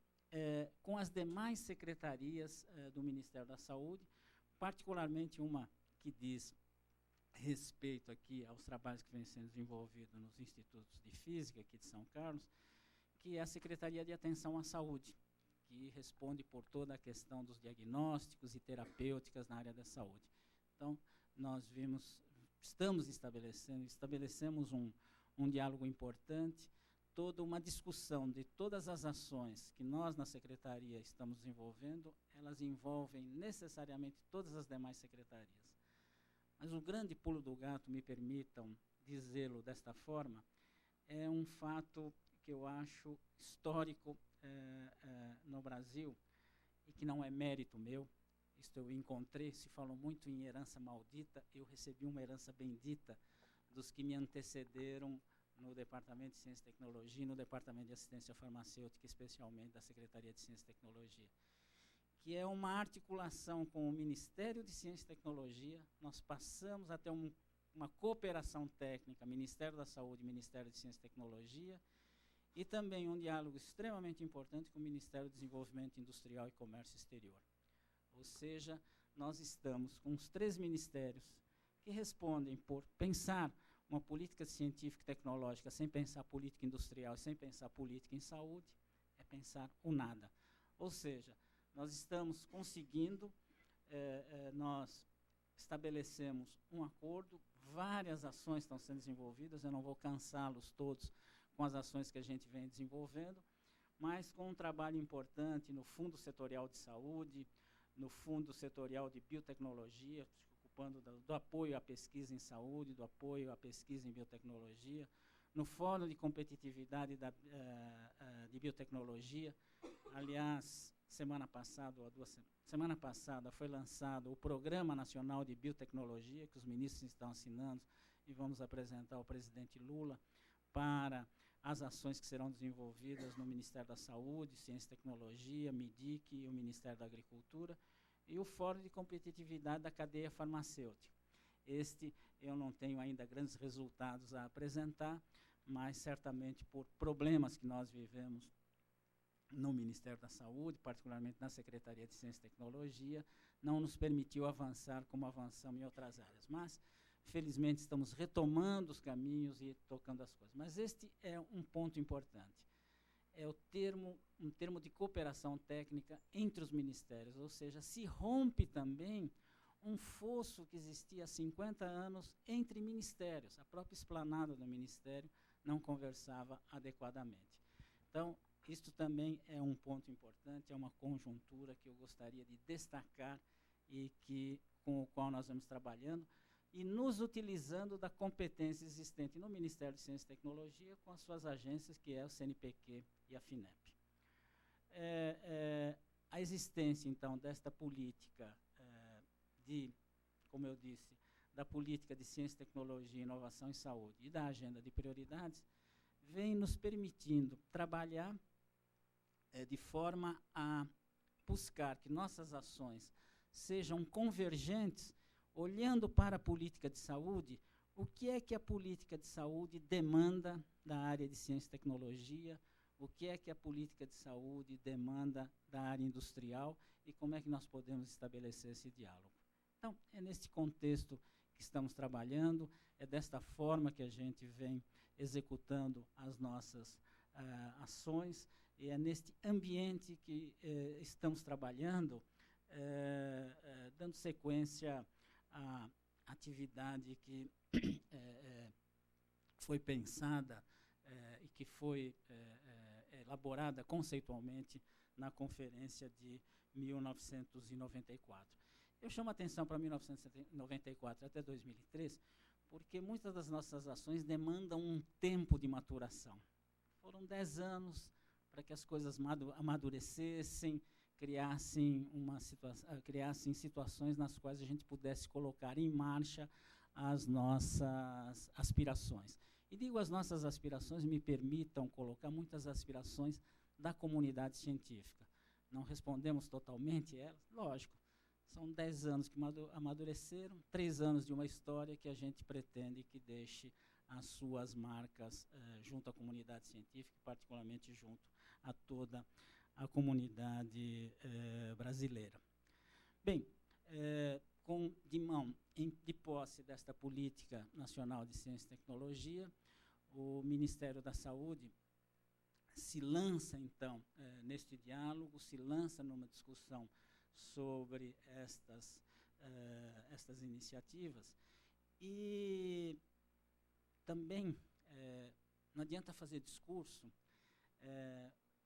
com as demais secretarias do Ministério da Saúde, particularmente uma que diz respeito aqui aos trabalhos que vêm sendo desenvolvidos nos institutos de física aqui de São Carlos, que é a Secretaria de Atenção à Saúde, que responde por toda a questão dos diagnósticos e terapêuticas na área da saúde. Então, nós estabelecemos um diálogo importante, toda uma discussão de todas as ações que nós na Secretaria estamos desenvolvendo, elas envolvem necessariamente todas as demais secretarias. Mas o grande pulo do gato, me permitam dizê-lo desta forma, é um fato que eu acho histórico no Brasil e que não é mérito meu. Isto eu encontrei, se falou muito em herança maldita, eu recebi uma herança bendita dos que me antecederam no Departamento de Ciência e Tecnologia e no Departamento de Assistência Farmacêutica, especialmente da Secretaria de Ciência e Tecnologia, que é uma articulação com o Ministério de Ciência e Tecnologia. Nós passamos até uma cooperação técnica, Ministério da Saúde e Ministério de Ciência e Tecnologia, e também um diálogo extremamente importante com o Ministério do Desenvolvimento Industrial e Comércio Exterior. Ou seja, nós estamos com os 3 ministérios que respondem por pensar uma política científica e tecnológica sem pensar política industrial e sem pensar política em saúde, é pensar o nada. Ou seja, nós estamos conseguindo, nós estabelecemos um acordo, várias ações estão sendo desenvolvidas, eu não vou cansá-los todos com as ações que a gente vem desenvolvendo, mas com um trabalho importante no Fundo Setorial de Saúde, no Fundo Setorial de Biotecnologia, se ocupando do apoio à pesquisa em saúde, do apoio à pesquisa em biotecnologia, no Fórum de Competitividade de Biotecnologia. Aliás, semana passada foi lançado o Programa Nacional de Biotecnologia, que os ministros estão assinando e vamos apresentar ao presidente Lula para as ações que serão desenvolvidas no Ministério da Saúde, Ciência e Tecnologia, MIDIC e o Ministério da Agricultura, e o Fórum de Competitividade da Cadeia Farmacêutica. Este eu não tenho ainda grandes resultados a apresentar, mas certamente por problemas que nós vivemos no Ministério da Saúde, particularmente na Secretaria de Ciência e Tecnologia, não nos permitiu avançar como avançamos em outras áreas. Mas, felizmente, estamos retomando os caminhos e tocando as coisas. Mas este é um ponto importante. É um termo de cooperação técnica entre os ministérios, ou seja, se rompe também um fosso que existia há 50 anos entre ministérios. A própria esplanada do ministério não conversava adequadamente. Então, isto também é um ponto importante, é uma conjuntura que eu gostaria de destacar e com o qual nós vamos trabalhando, e nos utilizando da competência existente no Ministério de Ciência e Tecnologia com as suas agências, que é o CNPq e a FINEP. A existência, então, desta política como eu disse, da política de ciência, tecnologia, inovação e saúde e da agenda de prioridades, vem nos permitindo trabalhar de forma a buscar que nossas ações sejam convergentes, olhando para a política de saúde, o que é que a política de saúde demanda da área de ciência e tecnologia, o que é que a política de saúde demanda da área industrial e como é que nós podemos estabelecer esse diálogo. Então, é neste contexto que estamos trabalhando, é desta forma que a gente vem executando as nossas ações, e é neste ambiente que estamos trabalhando, dando sequência à atividade que foi pensada e que foi elaborada conceitualmente na conferência de 1994. Eu chamo a atenção para 1994 até 2003, porque muitas das nossas ações demandam um tempo de maturação. Foram 10 anos para que as coisas amadurecessem, criassem situações nas quais a gente pudesse colocar em marcha as nossas aspirações. E digo as nossas aspirações, me permitam colocar muitas aspirações da comunidade científica. Não respondemos totalmente elas? Lógico. São 10 anos que amadureceram, 3 anos de uma história que a gente pretende que deixe as suas marcas junto à comunidade científica, particularmente junto a toda a comunidade brasileira. Bem, de posse desta Política Nacional de Ciência e Tecnologia, o Ministério da Saúde se lança, então, neste diálogo, se lança numa discussão sobre estas iniciativas, e também não adianta fazer discurso,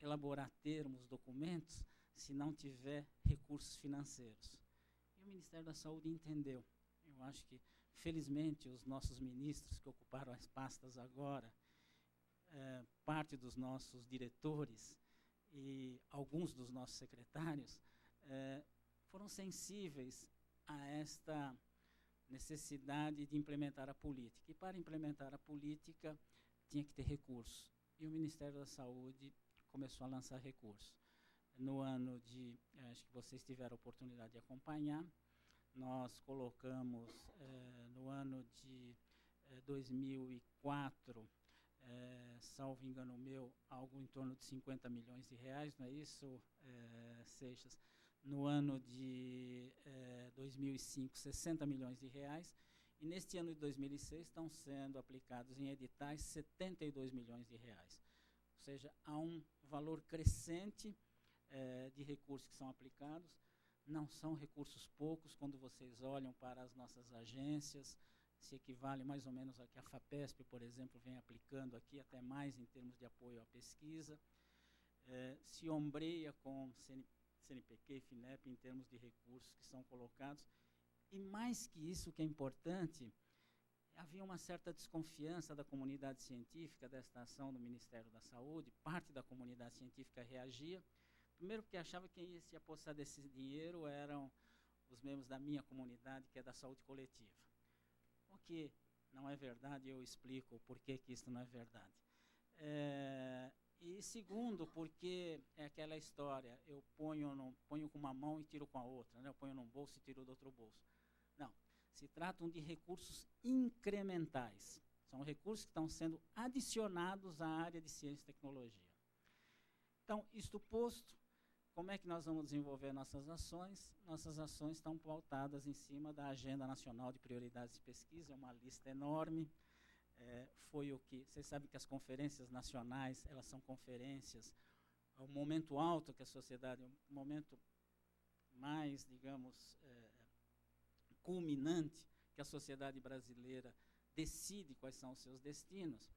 elaborar termos, documentos, se não tiver recursos financeiros. E o Ministério da Saúde entendeu. Eu acho que, felizmente, os nossos ministros que ocuparam as pastas agora, parte dos nossos diretores e alguns dos nossos secretários foram sensíveis a esta necessidade de implementar a política. E para implementar a política tinha que ter recursos. E o Ministério da Saúde começou a lançar recursos. No ano de, acho que vocês tiveram a oportunidade de acompanhar, nós colocamos no ano de 2004, salvo engano meu, algo em torno de 50 milhões de reais, não é isso, Seixas? No ano de 2005, 60 milhões de reais, e neste ano de 2006 estão sendo aplicados em editais 72 milhões de reais. Ou seja, há um valor crescente de recursos que são aplicados. Não são recursos poucos, quando vocês olham para as nossas agências, se equivale mais ou menos ao que a FAPESP, por exemplo, vem aplicando aqui, até mais em termos de apoio à pesquisa. Se ombreia com CNPq e FINEP em termos de recursos que são colocados. E mais que isso, que é importante, havia uma certa desconfiança da comunidade científica desta ação do Ministério da Saúde. Parte da comunidade científica reagia, primeiro porque achava que quem ia apostar desse dinheiro eram os membros da minha comunidade, que é da saúde coletiva. O que não é verdade, eu explico por que isso não é verdade. E segundo, porque é aquela história, eu ponho com uma mão e tiro com a outra, né? Eu ponho num bolso e tiro do outro bolso. Não, se tratam de recursos incrementais. São recursos que estão sendo adicionados à área de ciência e tecnologia. Então, isto posto, como é que nós vamos desenvolver nossas ações? Nossas ações estão pautadas em cima da Agenda Nacional de Prioridades de Pesquisa, é uma lista enorme. Foi o que... Vocês sabem que as conferências nacionais, elas são conferências, é o momento alto que a sociedade, o momento mais, digamos, culminante que a sociedade brasileira decide quais são os seus destinos.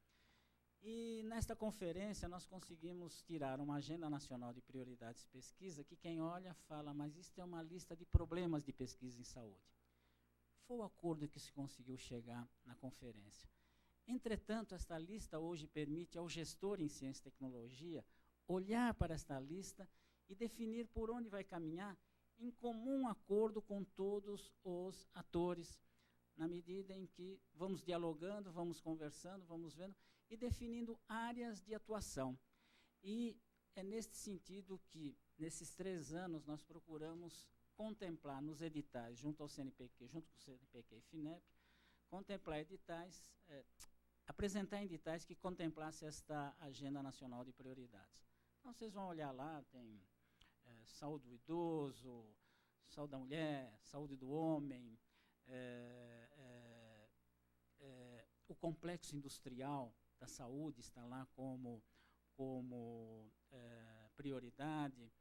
E nesta conferência nós conseguimos tirar uma Agenda Nacional de Prioridades de Pesquisa que quem olha fala, mas isso é uma lista de problemas de pesquisa em saúde. Foi o acordo que se conseguiu chegar na conferência. Entretanto, esta lista hoje permite ao gestor em ciência e tecnologia olhar para esta lista e definir por onde vai caminhar em comum acordo com todos os atores, na medida em que vamos dialogando, vamos conversando, vamos vendo e definindo áreas de atuação. E é neste sentido que, nesses 3 anos, nós procuramos contemplar nos editais, junto ao CNPq, junto com o CNPq e FINEP, contemplar editais, apresentar editais que contemplassem esta Agenda Nacional de Prioridades. Então, vocês vão olhar lá, tem saúde do idoso, saúde da mulher, saúde do homem, o complexo industrial da saúde está lá como prioridade,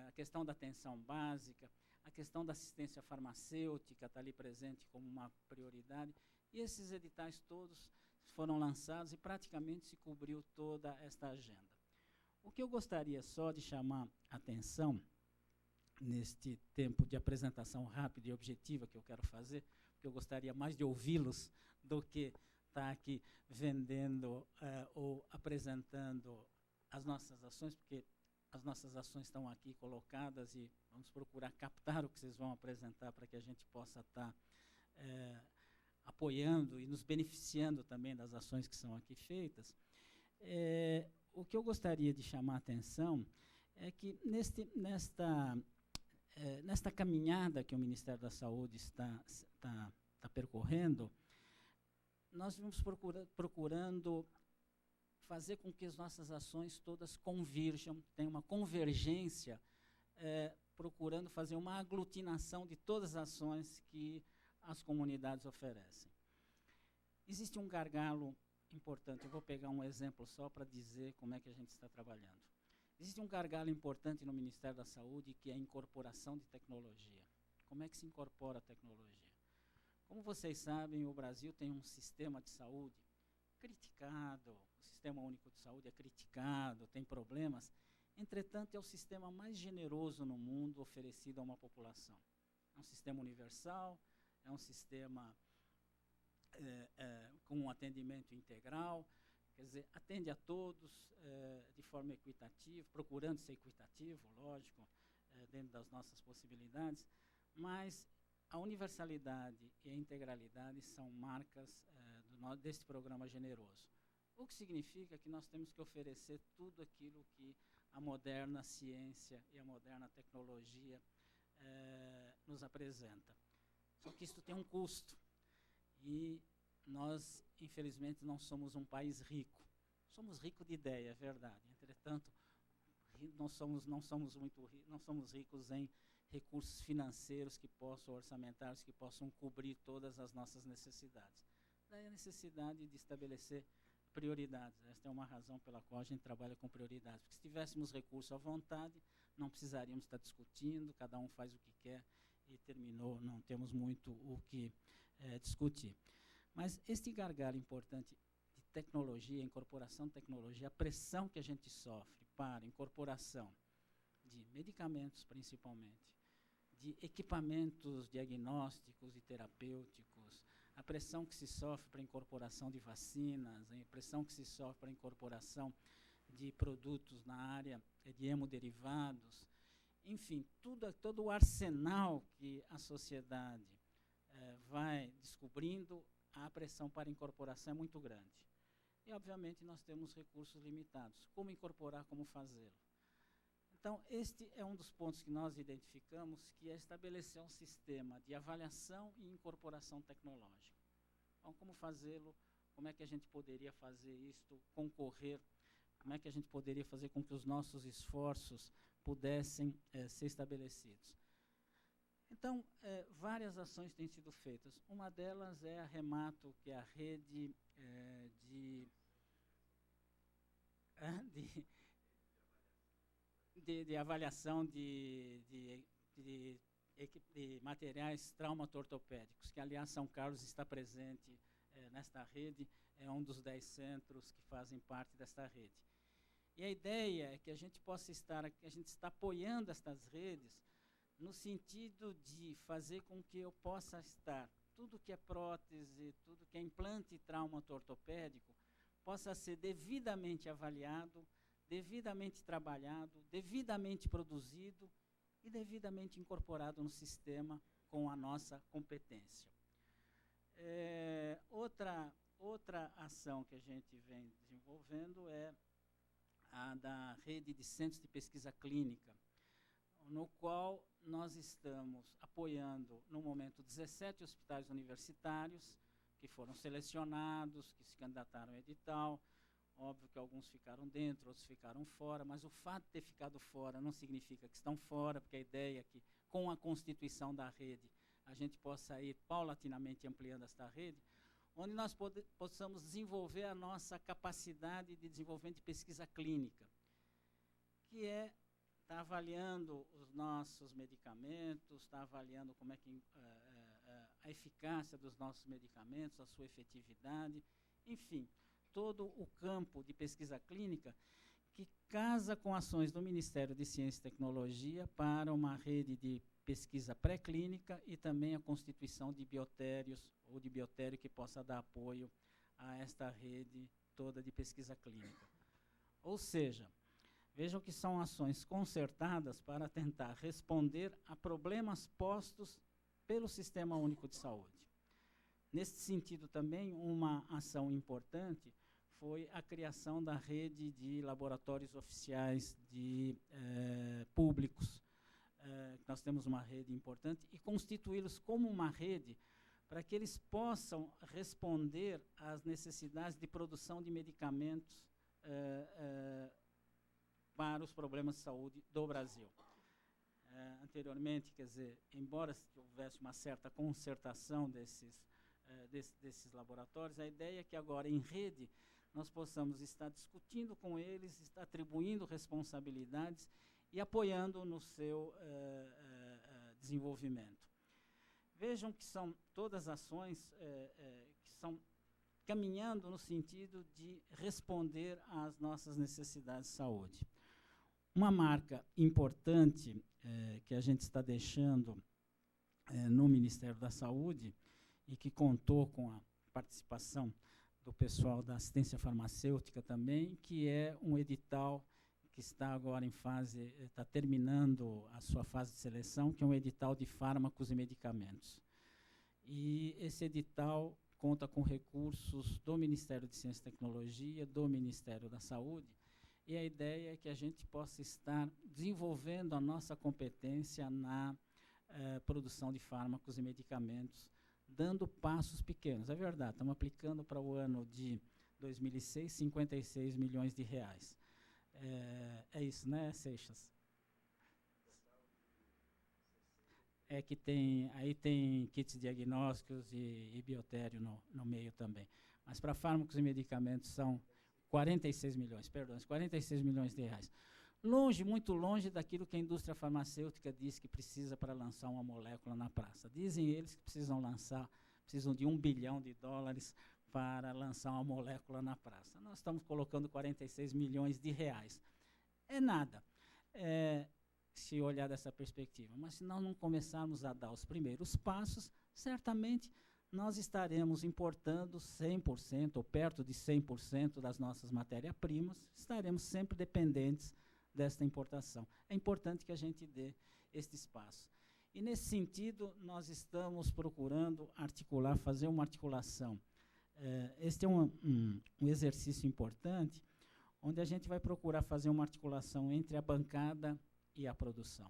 a questão da atenção básica, a questão da assistência farmacêutica está ali presente como uma prioridade, e esses editais todos foram lançados e praticamente se cobriu toda esta agenda. O que eu gostaria só de chamar a atenção, neste tempo de apresentação rápida e objetiva que eu quero fazer, porque eu gostaria mais de ouvi-los do que estar aqui vendendo ou apresentando as nossas ações, porque as nossas ações estão aqui colocadas e vamos procurar captar o que vocês vão apresentar para que a gente possa estar apoiando e nos beneficiando também das ações que são aqui feitas. O que eu gostaria de chamar a atenção é que nesta caminhada que o Ministério da Saúde está percorrendo, nós vimos procurando fazer com que as nossas ações todas convirjam, tenham uma convergência, procurando fazer uma aglutinação de todas as ações que as comunidades oferecem. Existe um gargalo importante, eu vou pegar um exemplo só para dizer como é que a gente está trabalhando. Existe um gargalo importante no Ministério da Saúde, que é a incorporação de tecnologia. Como é que se incorpora a tecnologia? Como vocês sabem, o Brasil tem um sistema de saúde criticado, o Sistema Único de Saúde é criticado, tem problemas. Entretanto, é o sistema mais generoso no mundo oferecido a uma população. É um sistema universal, é um sistema com um atendimento integral, quer dizer, atende a todos de forma equitativa, procurando ser equitativo, lógico, dentro das nossas possibilidades, mas a universalidade e a integralidade são marcas desse programa generoso. O que significa que nós temos que oferecer tudo aquilo que a moderna ciência e a moderna tecnologia nos apresenta. Só que isso tem um custo. E nós, infelizmente, não somos um país rico. Somos ricos de ideia, é verdade. Entretanto, não somos ricos em recursos financeiros orçamentários que possam cobrir todas as nossas necessidades. Daí a necessidade de estabelecer prioridades. Esta é uma razão pela qual a gente trabalha com prioridades. Porque se tivéssemos recurso à vontade, não precisaríamos estar discutindo, cada um faz o que quer e terminou, não temos muito o que discutir. Mas este gargalo importante de tecnologia, incorporação de tecnologia, a pressão que a gente sofre para incorporação de medicamentos, principalmente, de equipamentos diagnósticos e terapêuticos, a pressão que se sofre para a incorporação de vacinas, a pressão que se sofre para a incorporação de produtos na área de hemoderivados, enfim, todo o arsenal que a sociedade vai descobrindo, a pressão para incorporação é muito grande. E, obviamente, nós temos recursos limitados. Como incorporar, como fazê-lo? Então, este é um dos pontos que nós identificamos, que é estabelecer um sistema de avaliação e incorporação tecnológica. Então, como fazê-lo? Como é que a gente poderia fazer isto, concorrer? Como é que a gente poderia fazer com que os nossos esforços pudessem ser estabelecidos? Então, várias ações têm sido feitas. Uma delas é a Remato, que é a rede de avaliação de materiais traumato-ortopédicos, que, aliás, São Carlos está presente nesta rede, é um dos 10 centros que fazem parte desta rede. E a ideia é que a gente está apoiando estas redes no sentido de fazer com que eu possa estar, tudo que é prótese, tudo que é implante traumato-ortopédico, possa ser devidamente avaliado, devidamente trabalhado, devidamente produzido e devidamente incorporado no sistema com a nossa competência. Outra ação que a gente vem desenvolvendo é a da rede de centros de pesquisa clínica, no qual nós estamos apoiando, no momento, 17 hospitais universitários que foram selecionados, que se candidataram ao edital. Óbvio que alguns ficaram dentro, outros ficaram fora, mas o fato de ter ficado fora não significa que estão fora, porque a ideia é que, com a constituição da rede, a gente possa ir paulatinamente ampliando esta rede, onde nós possamos desenvolver a nossa capacidade de desenvolvimento de pesquisa clínica, que está avaliando os nossos medicamentos, está avaliando como é que a eficácia dos nossos medicamentos, a sua efetividade, enfim, todo o campo de pesquisa clínica que casa com ações do Ministério de Ciência e Tecnologia para uma rede de pesquisa pré-clínica e também a constituição de biotérios ou de biotério que possa dar apoio a esta rede toda de pesquisa clínica. Ou seja, vejam que são ações concertadas para tentar responder a problemas postos pelo Sistema Único de Saúde. Nesse sentido também, uma ação importante foi a criação da rede de laboratórios oficiais públicos. Nós temos uma rede importante e constituí-los como uma rede para que eles possam responder às necessidades de produção de medicamentos para os problemas de saúde do Brasil. Anteriormente, quer dizer, embora houvesse uma certa concertação desses laboratórios, a ideia é que agora, em rede, nós possamos estar discutindo com eles, estar atribuindo responsabilidades e apoiando no seu desenvolvimento. Vejam que são todas ações que são caminhando no sentido de responder às nossas necessidades de saúde. Uma marca importante que a gente está deixando no Ministério da Saúde e que contou com a participação do pessoal da assistência farmacêutica também, que é um edital que está agora em fase, está terminando a sua fase de seleção, que é um edital de fármacos e medicamentos. E esse edital conta com recursos do Ministério de Ciência e Tecnologia, do Ministério da Saúde, e a ideia é que a gente possa estar desenvolvendo a nossa competência na produção de fármacos e medicamentos, dando passos pequenos. É verdade, estamos aplicando para o ano de 2006, 56 milhões de reais. É isso, né, Seixas? É que aí tem kits diagnósticos e biotério no meio também. Mas para fármacos e medicamentos são 46 milhões, perdão, 46 milhões de reais. Longe, muito longe daquilo que a indústria farmacêutica diz que precisa para lançar uma molécula na praça. Dizem eles que precisam de $1 bilhão para lançar uma molécula na praça. Nós estamos colocando 46 milhões de reais. É nada, se olhar dessa perspectiva. Mas se nós não começarmos a dar os primeiros passos, certamente nós estaremos importando 100% ou perto de 100% das nossas matérias-primas, estaremos sempre dependentes desta importação. É importante que a gente dê este espaço. E, nesse sentido, nós estamos procurando fazer uma articulação. Este é um exercício importante, onde a gente vai procurar fazer uma articulação entre a bancada e a produção.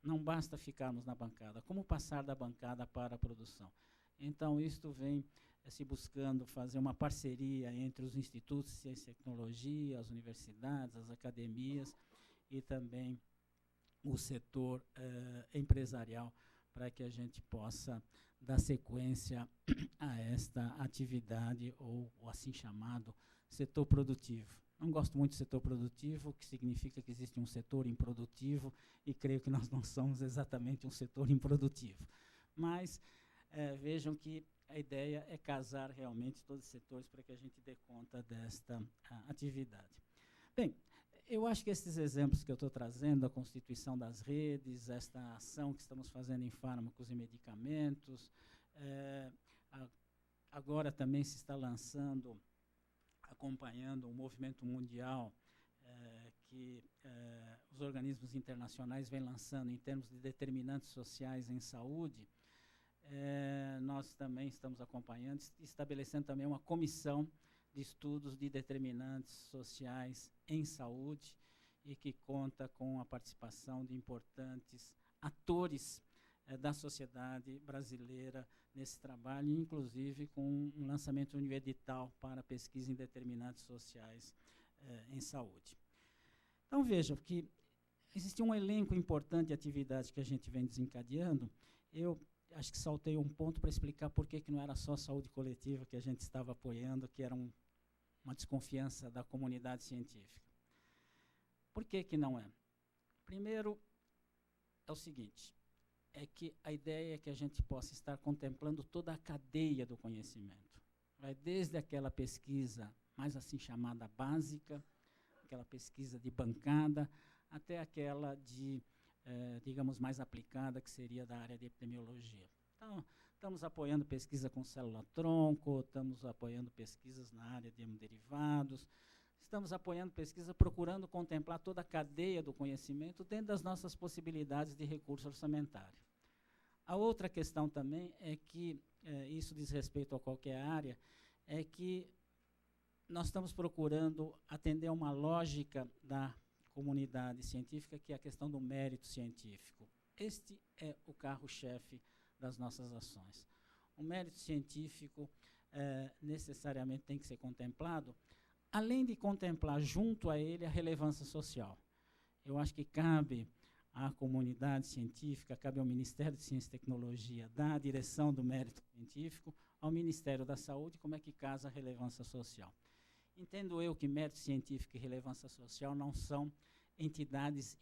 Não basta ficarmos na bancada. Como passar da bancada para a produção? Então, isto vem se buscando fazer uma parceria entre os institutos de ciência e tecnologia, as universidades, as academias e também o setor empresarial, para que a gente possa dar sequência a esta atividade, ou assim chamado setor produtivo. Não gosto muito do setor produtivo, que significa que existe um setor improdutivo, e creio que nós não somos exatamente um setor improdutivo. Mas vejam que a ideia é casar realmente todos os setores para que a gente dê conta desta atividade. Bem, eu acho que esses exemplos que eu estou trazendo, a constituição das redes, esta ação que estamos fazendo em fármacos e medicamentos, agora também se está lançando, acompanhando um movimento mundial que os organismos internacionais vêm lançando em termos de determinantes sociais em saúde. Nós também estamos acompanhando, estabelecendo também uma comissão de estudos de determinantes sociais em saúde, e que conta com a participação de importantes atores da sociedade brasileira nesse trabalho, inclusive com um lançamento de um edital para pesquisa em determinantes sociais em saúde. Então, vejam que existe um elenco importante de atividades que a gente vem desencadeando. Eu acho que saltei um ponto para explicar por que não era só saúde coletiva que a gente estava apoiando, que era uma desconfiança da comunidade científica. Por que não é? Primeiro, é o seguinte, é que a ideia é que a gente possa estar contemplando toda a cadeia do conhecimento. Vai desde aquela pesquisa mais assim chamada básica, aquela pesquisa de bancada, até aquela de digamos, mais aplicada, que seria da área de epidemiologia. Então, estamos apoiando pesquisa com célula-tronco, estamos apoiando pesquisas na área de hemoderivados, estamos apoiando pesquisa procurando contemplar toda a cadeia do conhecimento dentro das nossas possibilidades de recurso orçamentário. A outra questão também é que, isso diz respeito a qualquer área, é que nós estamos procurando atender a uma lógica da comunidade científica, que é a questão do mérito científico. Este é o carro-chefe das nossas ações. o mérito científico necessariamente tem que ser contemplado, além de contemplar junto a ele a relevância social. Eu acho que cabe à comunidade científica, cabe ao Ministério de Ciência e Tecnologia dar a direção do mérito científico, ao Ministério da Saúde, como é que casa a relevância social. Entendo eu que mérito científico e relevância social não são entidades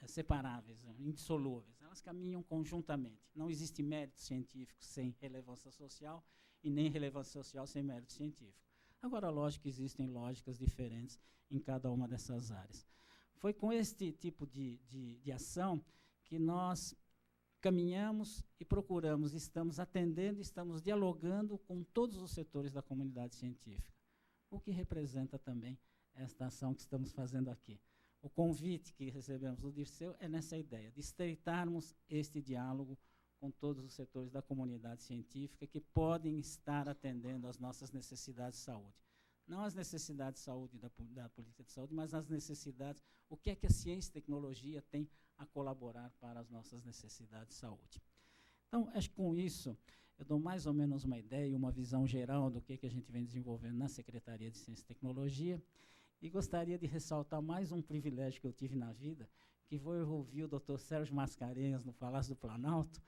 separáveis, indissolúveis. Elas caminham conjuntamente. Não existe mérito científico sem relevância social e nem relevância social sem mérito científico. Agora, lógico que existem lógicas diferentes em cada uma dessas áreas. Foi com este tipo de ação que nós caminhamos e procuramos, estamos atendendo, estamos dialogando com todos os setores da comunidade científica, o que representa também esta ação que estamos fazendo aqui. O convite que recebemos do Dirceu é nessa ideia, de estreitarmos este diálogo com todos os setores da comunidade científica que podem estar atendendo às nossas necessidades de saúde. Não as necessidades de saúde da política de saúde, mas as necessidades, o que é que a ciência e tecnologia tem a colaborar para as nossas necessidades de saúde. Então, acho que com isso, eu dou mais ou menos uma ideia, uma visão geral do que a gente vem desenvolvendo na Secretaria de Ciência e Tecnologia, e gostaria de ressaltar mais um privilégio que eu tive na vida, que foi ouvir o Dr. Sérgio Mascarenhas no Palácio do Planalto,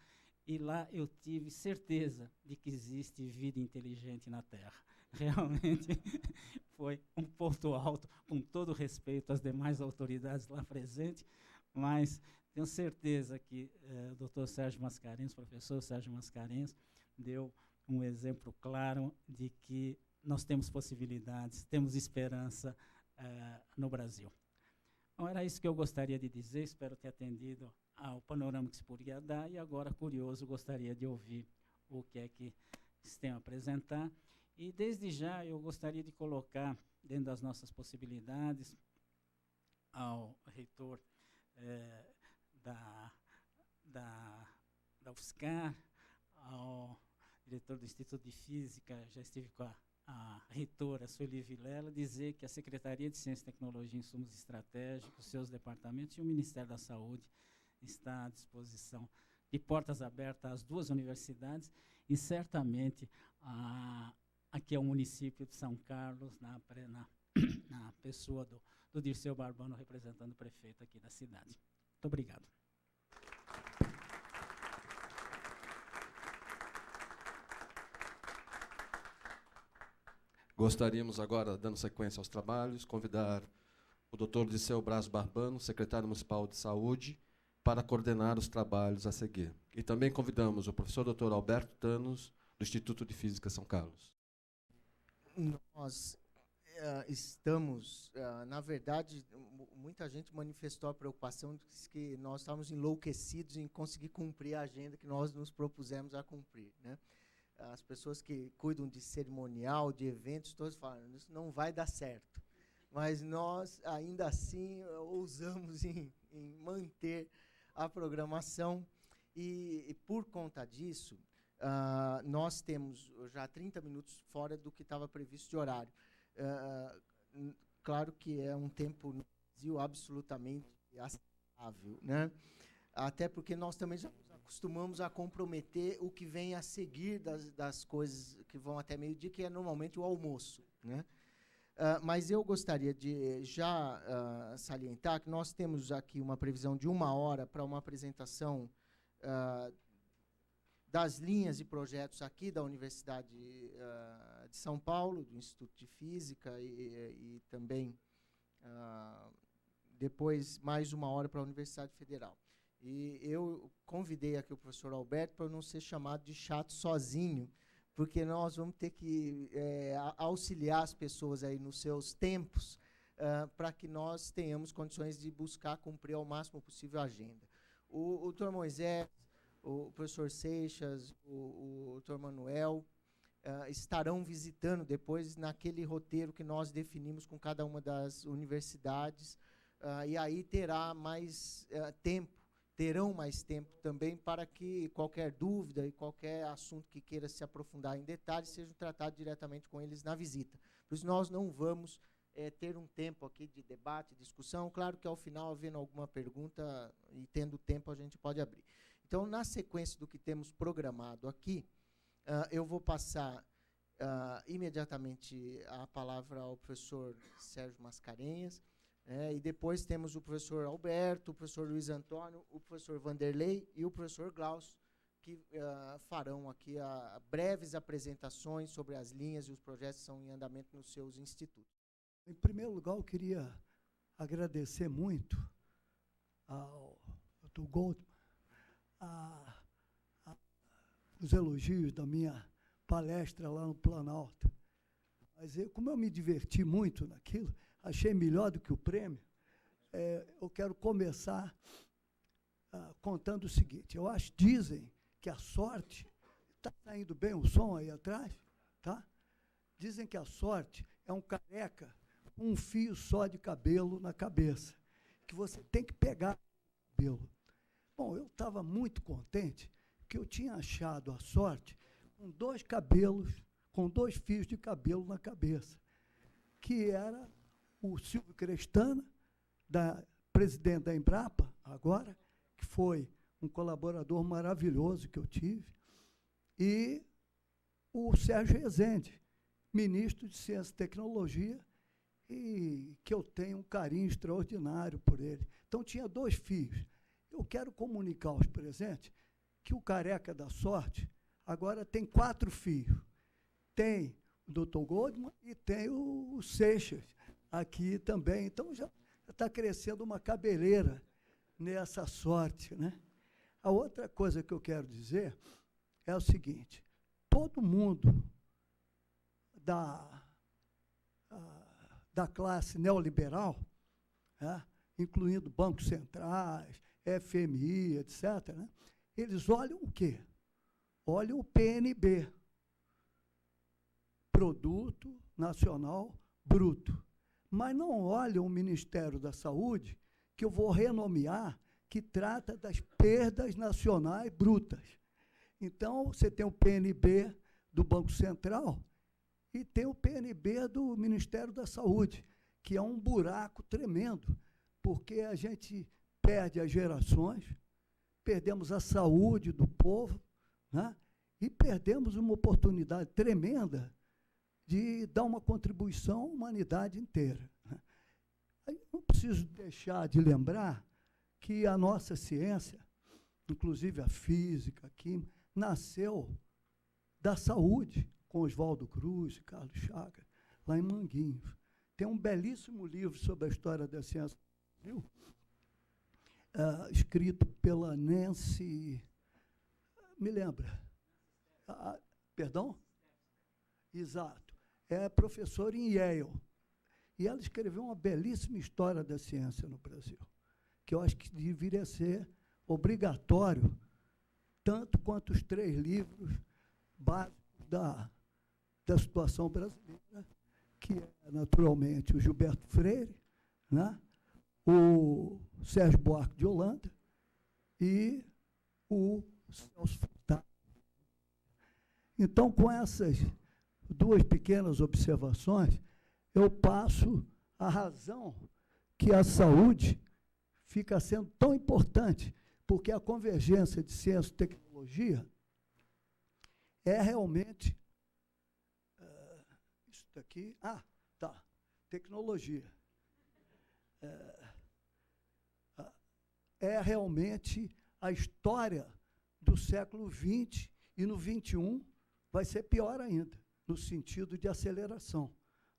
e lá eu tive certeza de que existe vida inteligente na Terra. Realmente foi um ponto alto, com todo respeito às demais autoridades lá presentes, mas tenho certeza que o Dr. Sérgio Mascarenhas, professor Sérgio Mascarenhas, deu um exemplo claro de que nós temos possibilidades, temos esperança no Brasil. Então, era isso que eu gostaria de dizer, espero ter atendido ao panorama que se poderia dar, e agora, curioso, gostaria de ouvir o que é que se tem a apresentar. E, desde já, eu gostaria de colocar, dentro das nossas possibilidades, ao reitor da UFSCar, ao diretor do Instituto de Física, já estive com a reitora Sueli Vilela, dizer que a Secretaria de Ciência e Tecnologia e Insumos Estratégicos, seus departamentos e o Ministério da Saúde está à disposição, de portas abertas às duas universidades, e certamente aqui é o município de São Carlos, na pessoa do Dirceu Barbano, representando o prefeito aqui da cidade. Muito obrigado. Gostaríamos agora, dando sequência aos trabalhos, convidar o Dr. Dirceu Braz Barbano, secretário municipal de saúde, para coordenar os trabalhos a seguir. E também convidamos o professor Dr. Alberto Thanos, do Instituto de Física São Carlos. Nós estamos, na verdade, muita gente manifestou a preocupação de que nós estávamos enlouquecidos em conseguir cumprir a agenda que nós nos propusemos a cumprir, né? As pessoas que cuidam de cerimonial, de eventos, todos falam, isso não vai dar certo. Mas nós, ainda assim, ousamos em manter a programação. E por conta disso, nós temos já 30 minutos fora do que estava previsto de horário. Claro que é um tempo no Brasil absolutamente aceitável, né? Até porque nós também já nos acostumamos a comprometer o que vem a seguir das coisas que vão até meio-dia, que é normalmente o almoço, né? Mas eu gostaria de já salientar que nós temos aqui uma previsão de 1 hora para uma apresentação das linhas e projetos aqui da Universidade de São Paulo, do Instituto de Física, e também depois mais 1 hora para a Universidade Federal. E eu convidei aqui o professor Alberto para não ser chamado de chato sozinho, porque nós vamos ter que auxiliar as pessoas aí nos seus tempos para que nós tenhamos condições de buscar cumprir ao máximo possível a agenda. O Dr. Moisés, o professor Seixas, o Dr. Manuel estarão visitando depois naquele roteiro que nós definimos com cada uma das universidades, e aí terão mais tempo também para que qualquer dúvida e qualquer assunto que queira se aprofundar em detalhes sejam tratados diretamente com eles na visita. Por isso, nós não vamos ter um tempo aqui de debate, discussão. Claro que, ao final, havendo alguma pergunta e tendo tempo, a gente pode abrir. Então, na sequência do que temos programado aqui, eu vou passar imediatamente a palavra ao professor Sérgio Mascarenhas, e depois temos o professor Alberto, o professor Luiz Antônio, o professor Vanderlei e o professor Glaucio, que farão aqui breves apresentações sobre as linhas e os projetos que são em andamento nos seus institutos. Em primeiro lugar, eu queria agradecer muito ao Dr. Goldman os elogios da minha palestra lá no Planalto. Mas como eu me diverti muito naquilo, achei melhor do que o prêmio, eu quero começar contando o seguinte. Dizem que a sorte, está saindo bem o som aí atrás? Tá? Dizem que a sorte é um careca com um fio só de cabelo na cabeça, que você tem que pegar o cabelo. Bom, eu estava muito contente que eu tinha achado a sorte com 2 cabelos, com 2 fios de cabelo na cabeça, que era o Silvio Crestana, presidente da Embrapa, agora, que foi um colaborador maravilhoso que eu tive, e o Sérgio Rezende, ministro de Ciência e Tecnologia, e que eu tenho um carinho extraordinário por ele. Então, tinha 2 fios. Eu quero comunicar aos presentes que o careca da sorte agora tem 4 fios. Tem o Dr. Goldman e tem o Seixas aqui também. Então, já está crescendo uma cabeleira nessa sorte, né? A outra coisa que eu quero dizer é o seguinte: todo mundo da classe neoliberal, incluindo bancos centrais, FMI, etc., né, eles olham o quê? Olham o PNB, Produto Nacional Bruto, mas não olham o Ministério da Saúde, que eu vou renomear, que trata das perdas nacionais brutas. Então, você tem o PNB do Banco Central e tem o PNB do Ministério da Saúde, que é um buraco tremendo, porque a gente perde as gerações, perdemos a saúde do povo, né? E perdemos uma oportunidade tremenda de dar uma contribuição à humanidade inteira, né? Não preciso deixar de lembrar que a nossa ciência, inclusive a física, a química, nasceu da saúde, com Oswaldo Cruz e Carlos Chagas, lá em Manguinhos. Tem um belíssimo livro sobre a história da ciência do Brasil, escrito pela Nancy, me lembra? Perdão? Exato. É professora em Yale. E ela escreveu uma belíssima história da ciência no Brasil, que eu acho que deveria ser obrigatório, tanto quanto os 3 livros básicos da situação brasileira, que é, naturalmente, o Gilberto Freire, né, o Sérgio Buarque de Holanda e o Celso Furtado. Então, com essas 2 pequenas observações, eu passo a razão que a saúde fica sendo tão importante, porque a convergência de ciência e tecnologia é realmente isso daqui, tecnologia. É realmente a história do século XX, e no XXI vai ser pior ainda, no sentido de aceleração,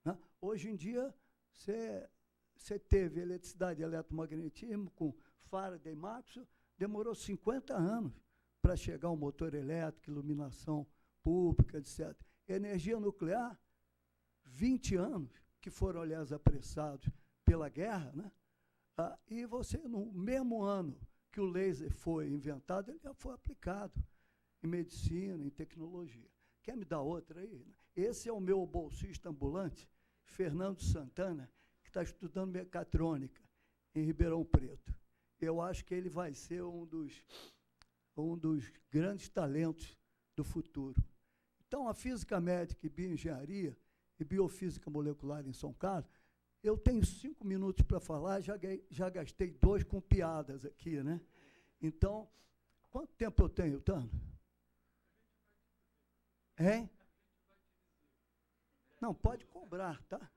né? Hoje em dia, você teve eletricidade e eletromagnetismo com Faraday e Maxwell, demorou 50 anos para chegar ao motor elétrico, iluminação pública, etc. Energia nuclear, 20 anos, que foram, aliás, apressados pela guerra, né? E você, no mesmo ano que o laser foi inventado, ele já foi aplicado em medicina, em tecnologia. Quer me dar outra aí? Esse é o meu bolsista ambulante, Fernando Santana, que está estudando mecatrônica em Ribeirão Preto. Eu acho que ele vai ser um dos grandes talentos do futuro. Então, a física médica e bioengenharia e biofísica molecular em São Carlos, eu tenho 5 minutos para falar, já gastei 2 com piadas aqui, né? Então, Quanto tempo eu tenho, Tano? Hein? Não, pode cobrar, tá?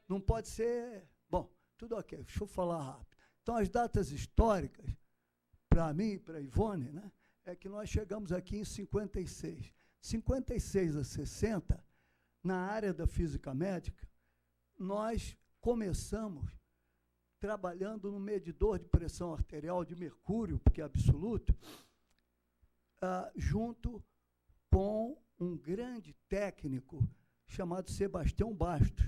Não pode ser... Bom, tudo ok, deixa eu falar rápido. Então, as datas históricas, para mim e para a Ivone, né, é que nós chegamos aqui em 56. 56 a 60, na área da física médica, nós começamos trabalhando no medidor de pressão arterial de mercúrio, porque é absoluto, junto com um grande técnico chamado Sebastião Bastos.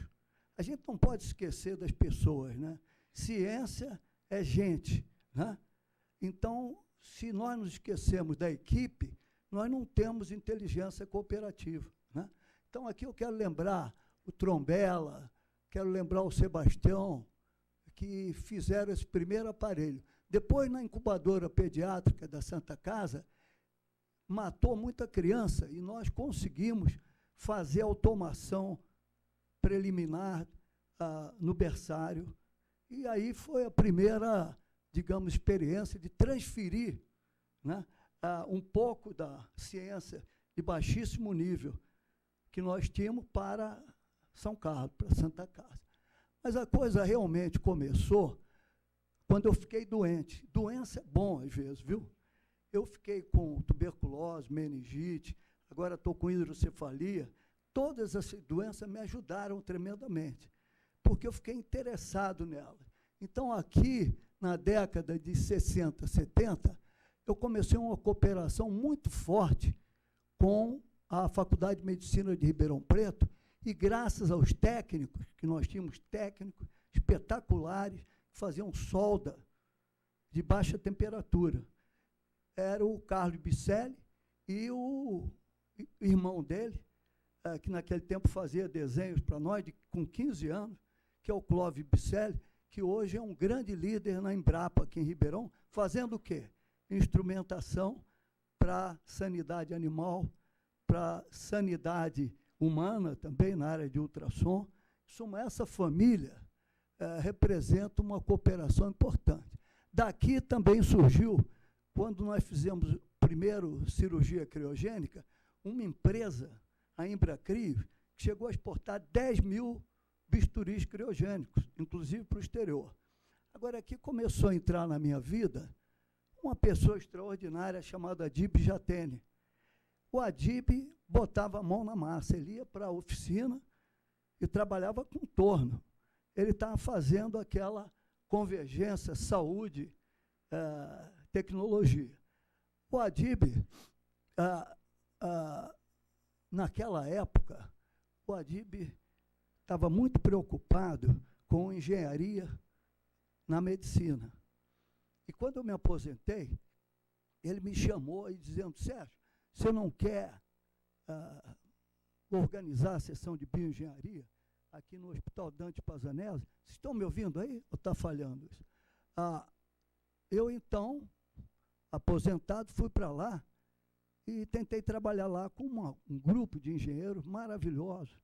A gente não pode esquecer das pessoas, né? Ciência é gente, né? Então, se nós nos esquecemos da equipe, nós não temos inteligência cooperativa, né? Então, aqui eu quero lembrar o Trombella, quero lembrar o Sebastião, que fizeram esse primeiro aparelho. Depois, na incubadora pediátrica da Santa Casa, matou muita criança e nós conseguimos fazer automação preliminar no berçário. E aí foi a primeira, digamos, experiência de transferir, né, um pouco da ciência de baixíssimo nível que nós tínhamos para São Carlos, para Santa Casa. Mas a coisa realmente começou quando eu fiquei doente. Doença é bom, às vezes, viu? Eu fiquei com tuberculose, meningite, agora estou com hidrocefalia. Todas essas doenças me ajudaram tremendamente, porque eu fiquei interessado nelas. Então, aqui, na década de 60, 70, eu comecei uma cooperação muito forte com a Faculdade de Medicina de Ribeirão Preto, e graças aos técnicos, que nós tínhamos técnicos espetaculares, que faziam solda de baixa temperatura. Era o Carlos Bicelli e o irmão dele, que naquele tempo fazia desenhos para nós, com 15 anos, que é o Clóvis Bicelli, que hoje é um grande líder na Embrapa, aqui em Ribeirão, fazendo o quê? Instrumentação para sanidade animal, para sanidade humana, também na área de ultrassom. Essa família representa uma cooperação importante. Daqui também surgiu, quando nós fizemos primeiro cirurgia criogênica, uma empresa, a Embracrio, que chegou a exportar 10 mil bisturis criogênicos, inclusive para o exterior. Agora, aqui começou a entrar na minha vida uma pessoa extraordinária chamada Adib Jatene. O Adib botava a mão na massa, ele ia para a oficina e trabalhava com torno. Ele estava fazendo aquela convergência saúde, tecnologia. O Adib, naquela época, o Adib estava muito preocupado com engenharia na medicina. E quando eu me aposentei, ele me chamou e dizendo: Sérgio, você não quer organizar a sessão de bioengenharia aqui no Hospital Dante Pazanese? Vocês estão me ouvindo aí ou está falhando isso? Eu, então, aposentado, fui para lá e tentei trabalhar lá com um grupo de engenheiros maravilhosos,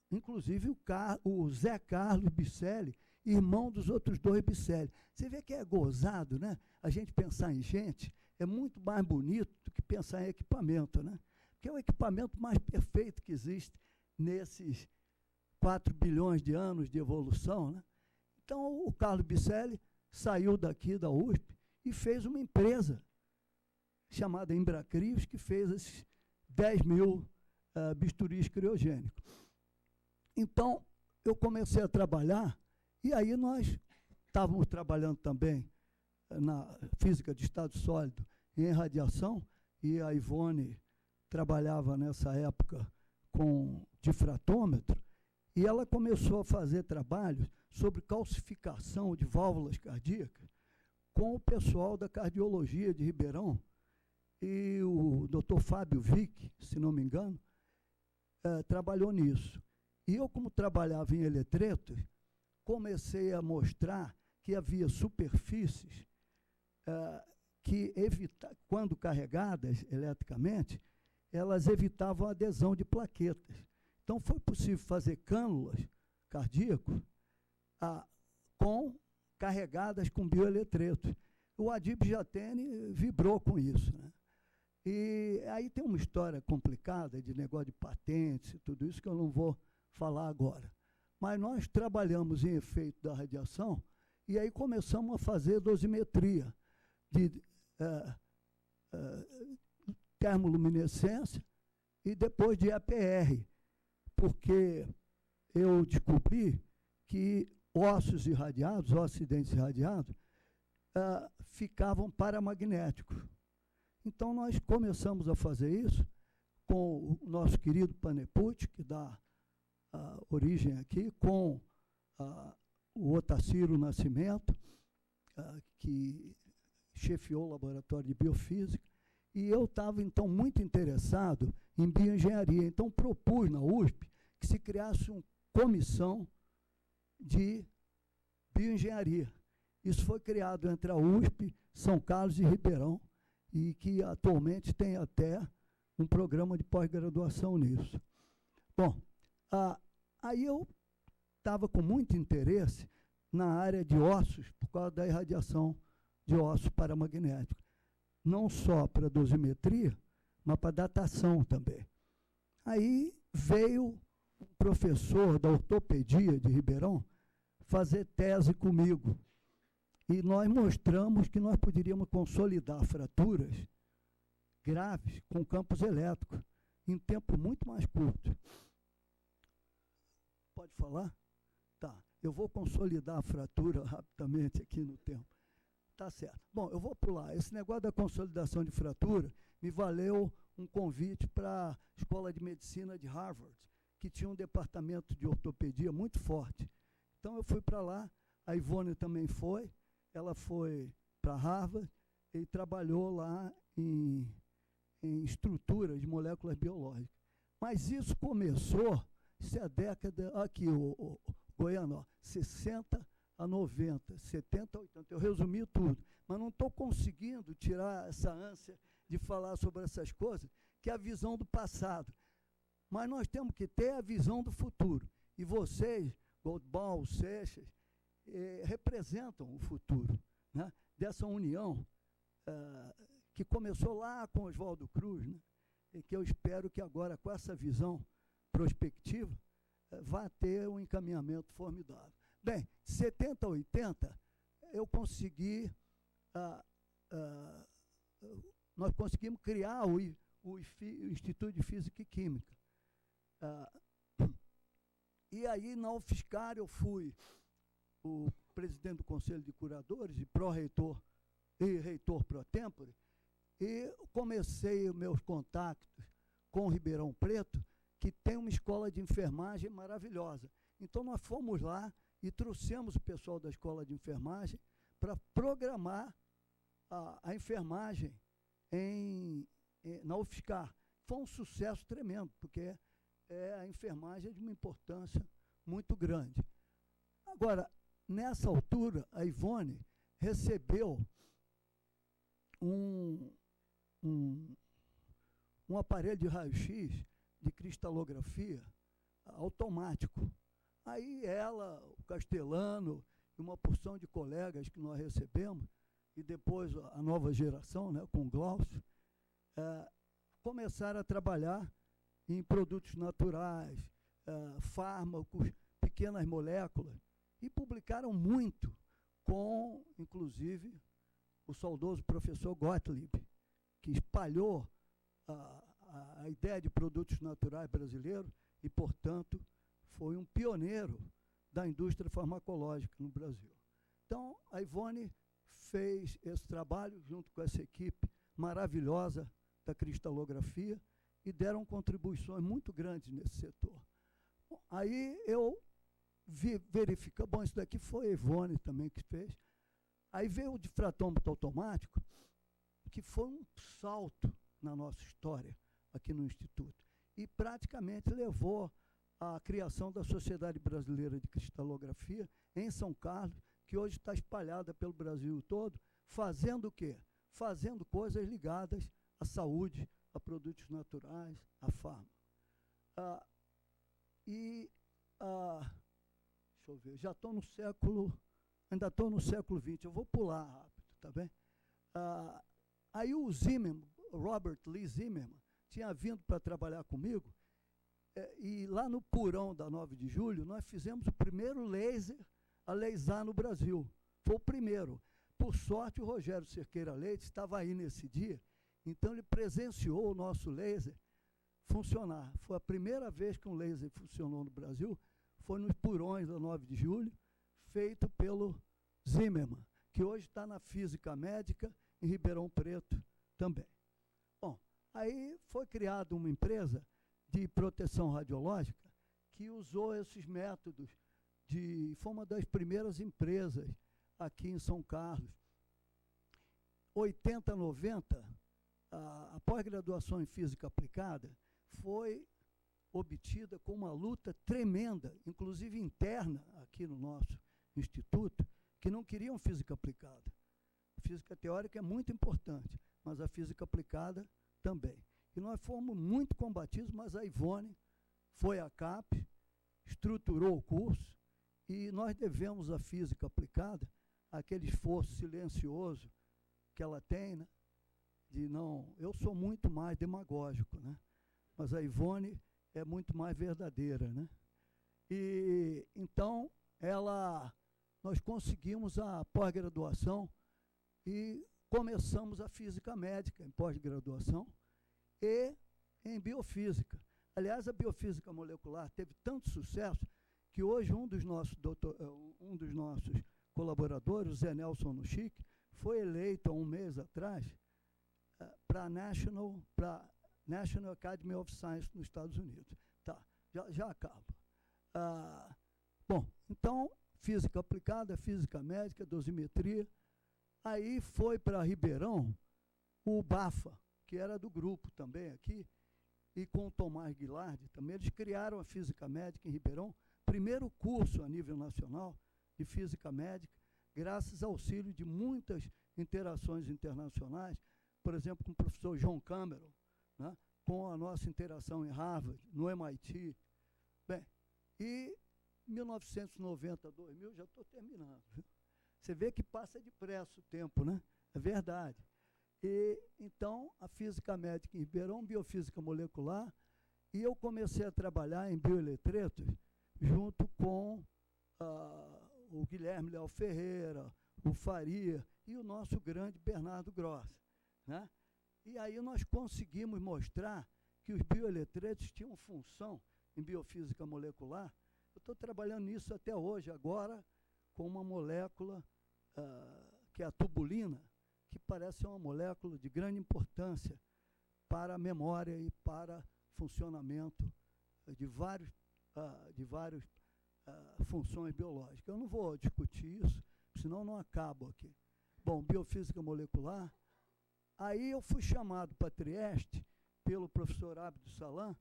inclusive o Zé Carlos Bicelli, irmão dos outros dois Bicelli. Você vê que é gozado, né? A gente pensar em gente é muito mais bonito do que pensar em equipamento, né? Porque é o equipamento mais perfeito que existe nesses 4 bilhões de anos de evolução, né? Então, o Carlos Bicelli saiu daqui da USP e fez uma empresa chamada Embracrios, que fez esses 10 mil bisturis criogênicos. Então, eu comecei a trabalhar, e aí nós estávamos trabalhando também na física de estado sólido em radiação, e a Ivone trabalhava nessa época com difratômetro, e ela começou a fazer trabalhos sobre calcificação de válvulas cardíacas com o pessoal da cardiologia de Ribeirão, e o Dr. Fábio Vick, se não me engano, trabalhou nisso. E eu, como trabalhava em eletretos, comecei a mostrar que havia superfícies que, quando carregadas eletricamente, elas evitavam a adesão de plaquetas. Então, foi possível fazer cânulas cardíacas carregadas com bioeletretos. O Adib Jatene vibrou com isso, né? E aí tem uma história complicada de negócio de patentes e tudo isso que eu não vou falar agora. Mas nós trabalhamos em efeito da radiação e aí começamos a fazer dosimetria de termoluminescência e depois de APR, porque eu descobri que ossos irradiados, ossos acidentes irradiados, ficavam paramagnéticos. Então, nós começamos a fazer isso com o nosso querido Paneput, que dá origem aqui, com o Otacílio Nascimento, que chefiou o laboratório de biofísica, e eu estava, então, muito interessado em bioengenharia. Então, propus na USP que se criasse uma comissão de bioengenharia. Isso foi criado entre a USP, São Carlos e Ribeirão, e que atualmente tem até um programa de pós-graduação nisso. Bom, aí eu estava com muito interesse na área de ossos, por causa da irradiação de ossos paramagnéticos. Não só para dosimetria, mas para datação também. Aí veio um professor da ortopedia de Ribeirão fazer tese comigo. E nós mostramos que nós poderíamos consolidar fraturas graves com campos elétricos em tempo muito mais curto. Pode falar? Tá. Eu vou consolidar a fratura rapidamente aqui no tempo. Tá certo. Bom, eu vou pular. Esse negócio da consolidação de fratura me valeu um convite para a Escola de Medicina de Harvard, que tinha um departamento de ortopedia muito forte. Então, eu fui para lá, a Ivone também foi, ela foi para Harvard e trabalhou lá em estruturas de moléculas biológicas. Mas isso começou, isso é a década, aqui, o Goiano, ó, 60 a 90, 70 a 80, eu resumi tudo, mas não estou conseguindo tirar essa ânsia de falar sobre essas coisas, que é a visão do passado. Mas nós temos que ter a visão do futuro. E vocês, Goldbaum, Seixas, representam o futuro, né, dessa união que começou lá com Oswaldo Cruz, né, e que eu espero que agora, com essa visão prospectiva, vá ter um encaminhamento formidável. Bem, de 70 a 80, eu consegui, nós conseguimos criar o Instituto de Física e Química. E aí, na UFSCar, eu fui o presidente do Conselho de Curadores e pró-reitor e reitor pró-tempore, e comecei os meus contatos com Ribeirão Preto, que tem uma escola de enfermagem maravilhosa. Então, nós fomos lá e trouxemos o pessoal da escola de enfermagem para programar a enfermagem na UFSCar. Foi um sucesso tremendo, porque a enfermagem é de uma importância muito grande. Agora, nessa altura, a Ivone recebeu um aparelho de raio-x de cristalografia automático. Aí ela, o Castelano e uma porção de colegas que nós recebemos, e depois a nova geração, né, com o Glaucio, começaram a trabalhar em produtos naturais, fármacos, pequenas moléculas, e publicaram muito com, inclusive, o saudoso professor Gottlieb, que espalhou a ideia de produtos naturais brasileiros e, portanto, foi um pioneiro da indústria farmacológica no Brasil. Então, a Ivone fez esse trabalho junto com essa equipe maravilhosa da cristalografia e deram contribuições muito grandes nesse setor. Bom, aí eu verifica, bom, isso daqui foi a Ivone também que fez. Aí veio o difratômetro automático, que foi um salto na nossa história aqui no Instituto, e praticamente levou à criação da Sociedade Brasileira de Cristalografia em São Carlos, que hoje está espalhada pelo Brasil todo, fazendo o quê? Fazendo coisas ligadas à saúde, a produtos naturais, à farma. Deixa eu ver, já estou no século, ainda estou no século XX, eu vou pular rápido, tá bem? Aí o Zimmermann, Robert Lee Zimmermann, tinha vindo para trabalhar comigo, e lá no Purão da 9 de julho, nós fizemos o primeiro laser a laser no Brasil. Foi o primeiro. Por sorte, o Rogério Cerqueira Leite estava aí nesse dia, então ele presenciou o nosso laser funcionar. Foi a primeira vez que um laser funcionou no Brasil, foi nos Purões da 9 de julho, feito pelo Zimmermann, que hoje está na Física Médica, em Ribeirão Preto também. Bom, aí foi criada uma empresa de proteção radiológica que usou esses métodos, foi uma das primeiras empresas aqui em São Carlos. 80, 90, a pós-graduação em Física Aplicada foi obtida com uma luta tremenda, inclusive interna aqui no nosso instituto, que não queriam física aplicada. A física teórica é muito importante, mas a física aplicada também. E nós fomos muito combatidos, mas a Ivone foi à CAP, estruturou o curso, e nós devemos à física aplicada aquele esforço silencioso que ela tem, né, de não... Eu sou muito mais demagógico, né, mas a Ivone é muito mais verdadeira, né? E então nós conseguimos a pós-graduação e começamos a física médica em pós-graduação e em biofísica. Aliás, a biofísica molecular teve tanto sucesso que hoje um dos nossos colaboradores, o Zé Nelson Nuchique, foi eleito há um mês atrás para a National Academy of Science nos Estados Unidos. Tá, já acabo. Bom, então, física aplicada, física médica, dosimetria. Aí foi para Ribeirão o BAFA, que era do grupo também aqui, e com o Tomás Guilardi também. Eles criaram a física médica em Ribeirão, primeiro curso a nível nacional de física médica, graças ao auxílio de muitas interações internacionais, por exemplo, com o professor John Cameron, né, com a nossa interação em Harvard, no MIT. Bem, e 1990, 2000, já estou terminando. Viu? Você vê que passa depressa o tempo, né? É verdade. E, então, a física médica em Ribeirão, biofísica molecular, e eu comecei a trabalhar em bioeletretos junto com o Guilherme Léo Ferreira, o Faria e o nosso grande Bernardo Gross, né? E aí nós conseguimos mostrar que os bioeletretos tinham função em biofísica molecular. Eu estou trabalhando nisso até hoje, agora, com uma molécula que é a tubulina, que parece ser uma molécula de grande importância para a memória e para funcionamento de várias funções biológicas. Eu não vou discutir isso, senão não acabo aqui. Bom, biofísica molecular. Aí eu fui chamado para Trieste pelo professor Abdo Salam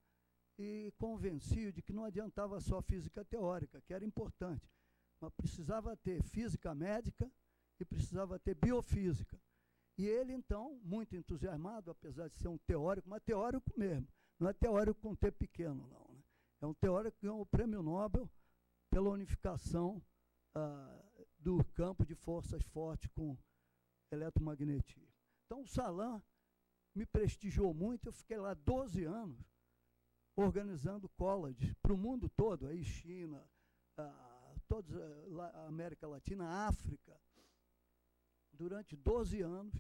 e convenci-o de que não adiantava só física teórica, que era importante, mas precisava ter física médica e precisava ter biofísica. E ele, então, muito entusiasmado, apesar de ser um teórico, mas teórico mesmo, não é teórico com T pequeno, não, né? É um teórico que ganhou o Prêmio Nobel pela unificação do campo de forças fortes com eletromagnetismo. Então, o Salam me prestigiou muito, eu fiquei lá 12 anos organizando colleges para o mundo todo, aí China, toda a América Latina, África, durante 12 anos,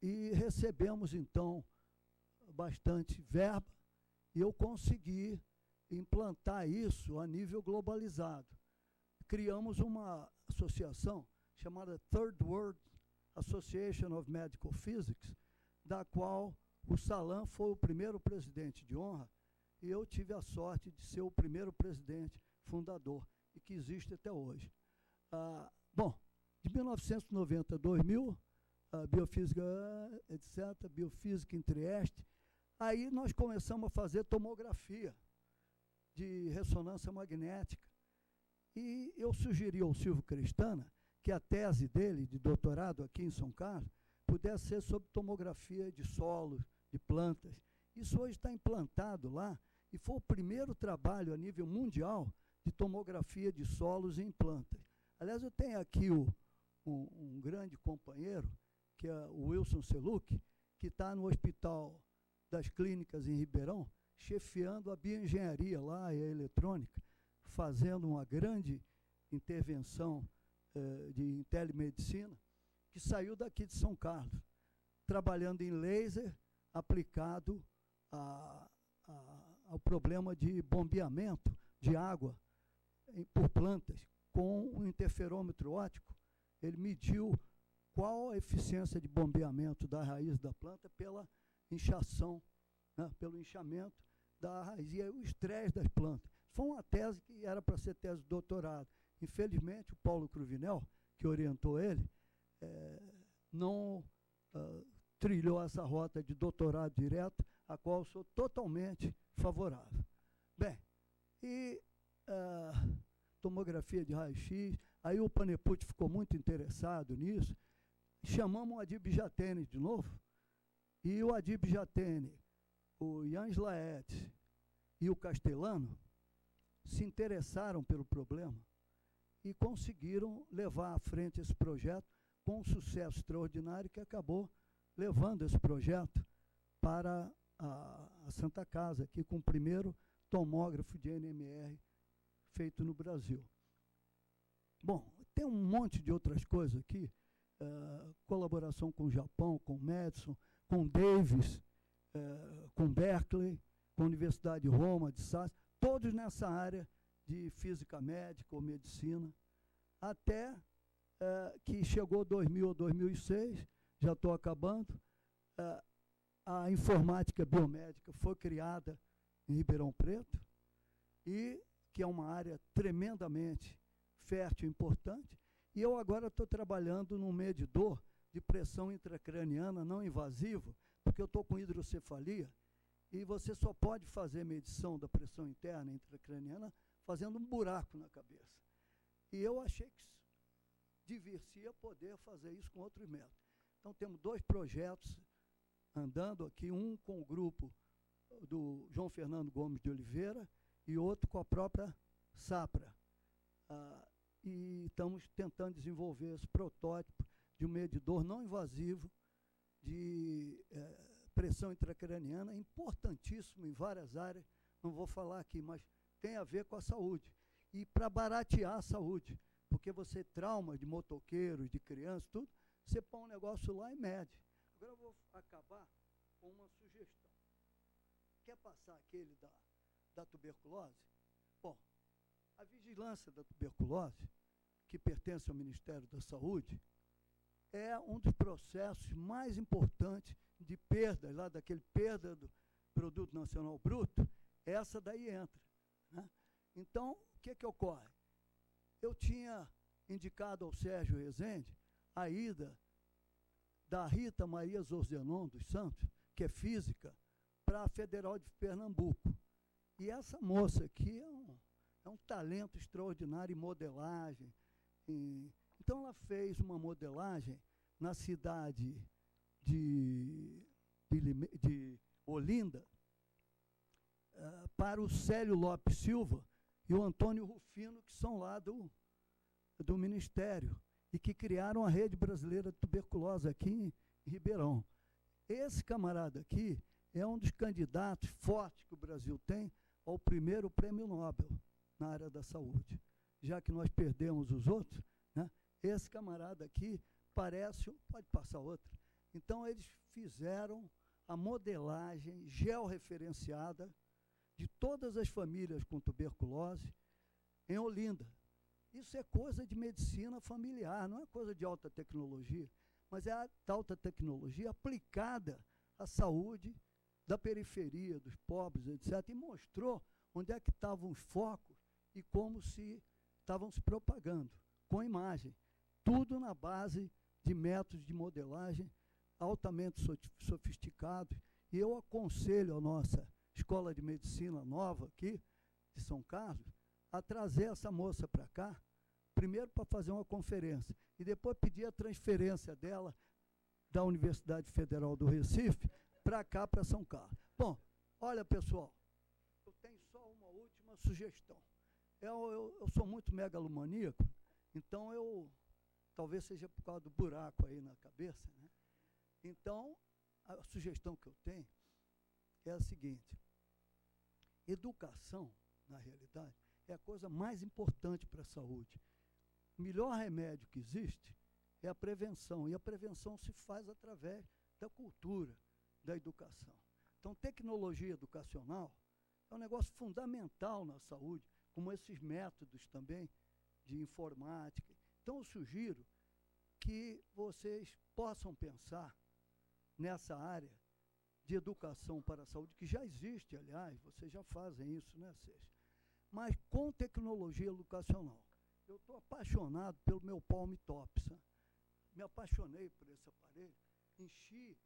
e recebemos, então, bastante verba, e eu consegui implantar isso a nível globalizado. Criamos uma associação chamada Third World Association of Medical Physics, da qual o Salam foi o primeiro presidente de honra, e eu tive a sorte de ser o primeiro presidente fundador, e que existe até hoje. Bom, de 1990 a 2000, biofísica, etc., biofísica em Trieste, aí nós começamos a fazer tomografia de ressonância magnética. E eu sugeri ao Silvio Cristana que a tese dele, de doutorado aqui em São Carlos, pudesse ser sobre tomografia de solos, de plantas. Isso hoje está implantado lá, e foi o primeiro trabalho a nível mundial de tomografia de solos em plantas. Aliás, eu tenho aqui um grande companheiro, que é o Wilson Seluc, que está no Hospital das Clínicas em Ribeirão, chefiando a bioengenharia lá e a eletrônica, fazendo uma grande intervenção de telemedicina, que saiu daqui de São Carlos, trabalhando em laser aplicado ao problema de bombeamento de água por plantas. Com um interferômetro óptico, ele mediu qual a eficiência de bombeamento da raiz da planta pela inchação, né, pelo inchamento da raiz, e aí o estresse das plantas. Foi uma tese que era para ser tese de doutorado. Infelizmente, o Paulo Cruvinel, que orientou ele, não trilhou essa rota de doutorado direto, a qual eu sou totalmente favorável. Bem, e tomografia de raio-x, aí o Paneput ficou muito interessado nisso, chamamos o Adib Jatene de novo, e o Adib Jatene, o Jans Laet e o Castellano se interessaram pelo problema e conseguiram levar à frente esse projeto com um sucesso extraordinário que acabou levando esse projeto para a Santa Casa, aqui com o primeiro tomógrafo de NMR feito no Brasil. Bom, tem um monte de outras coisas aqui, colaboração com o Japão, com o Madison, com Davis, com Berkeley, com a Universidade de Roma, de Sassi, todos nessa área de física médica ou medicina, até que chegou 2000 ou 2006, já estou acabando, a informática biomédica foi criada em Ribeirão Preto, e que é uma área tremendamente fértil e importante, e eu agora estou trabalhando num medidor de pressão intracraniana não invasivo, porque eu estou com hidrocefalia, e você só pode fazer medição da pressão interna intracraniana fazendo um buraco na cabeça. E eu achei que diversia poder fazer isso com outros métodos. Então, temos 2 projetos andando aqui, um com o grupo do João Fernando Gomes de Oliveira e outro com a própria SAPRA. E estamos tentando desenvolver esse protótipo de um medidor não invasivo de pressão intracraniana, importantíssimo em várias áreas, não vou falar aqui, mas tem a ver com a saúde. E para baratear a saúde, porque você trauma de motoqueiros, de crianças, tudo, você põe um negócio lá e mede. Agora eu vou acabar com uma sugestão. Quer passar aquele da tuberculose? Bom, a vigilância da tuberculose, que pertence ao Ministério da Saúde, é um dos processos mais importantes de perda, lá daquele perda do Produto Nacional Bruto, essa daí entra, né? Então, o que ocorre? Eu tinha indicado ao Sérgio Rezende a ida da Rita Maria Zorzenon dos Santos, que é física, para a Federal de Pernambuco. E essa moça aqui é um talento extraordinário em modelagem. Então, ela fez uma modelagem na cidade de Olinda, para o Célio Lopes Silva e o Antônio Rufino, que são lá do Ministério, e que criaram a Rede Brasileira de Tuberculose aqui em Ribeirão. Esse camarada aqui é um dos candidatos fortes que o Brasil tem ao primeiro prêmio Nobel na área da saúde. Já que nós perdemos os outros, né, esse camarada aqui parece... Pode passar outra. Então, eles fizeram a modelagem georreferenciada de todas as famílias com tuberculose em Olinda. Isso é coisa de medicina familiar, não é coisa de alta tecnologia, mas é a alta tecnologia aplicada à saúde da periferia, dos pobres, etc., e mostrou onde é que estavam os focos e como se estavam se propagando, com imagem. Tudo na base de métodos de modelagem altamente sofisticados. E eu aconselho a nossa Escola de Medicina nova aqui, de São Carlos, a trazer essa moça para cá, primeiro para fazer uma conferência, e depois pedir a transferência dela da Universidade Federal do Recife para cá, para São Carlos. Bom, olha, pessoal, eu tenho só uma última sugestão. Eu sou muito megalomaníaco, então talvez seja por causa do buraco aí na cabeça, né? Então, a sugestão que eu tenho é a seguinte: educação, na realidade, é a coisa mais importante para a saúde. O melhor remédio que existe é a prevenção, e a prevenção se faz através da cultura, da educação. Então, tecnologia educacional é um negócio fundamental na saúde, como esses métodos também de informática. Então, eu sugiro que vocês possam pensar nessa área de educação para a saúde, que já existe, aliás, vocês já fazem isso, né, Seixas? Mas com tecnologia educacional. Eu estou apaixonado pelo meu Palm Top, sabe? Me apaixonei por esse aparelho, enchi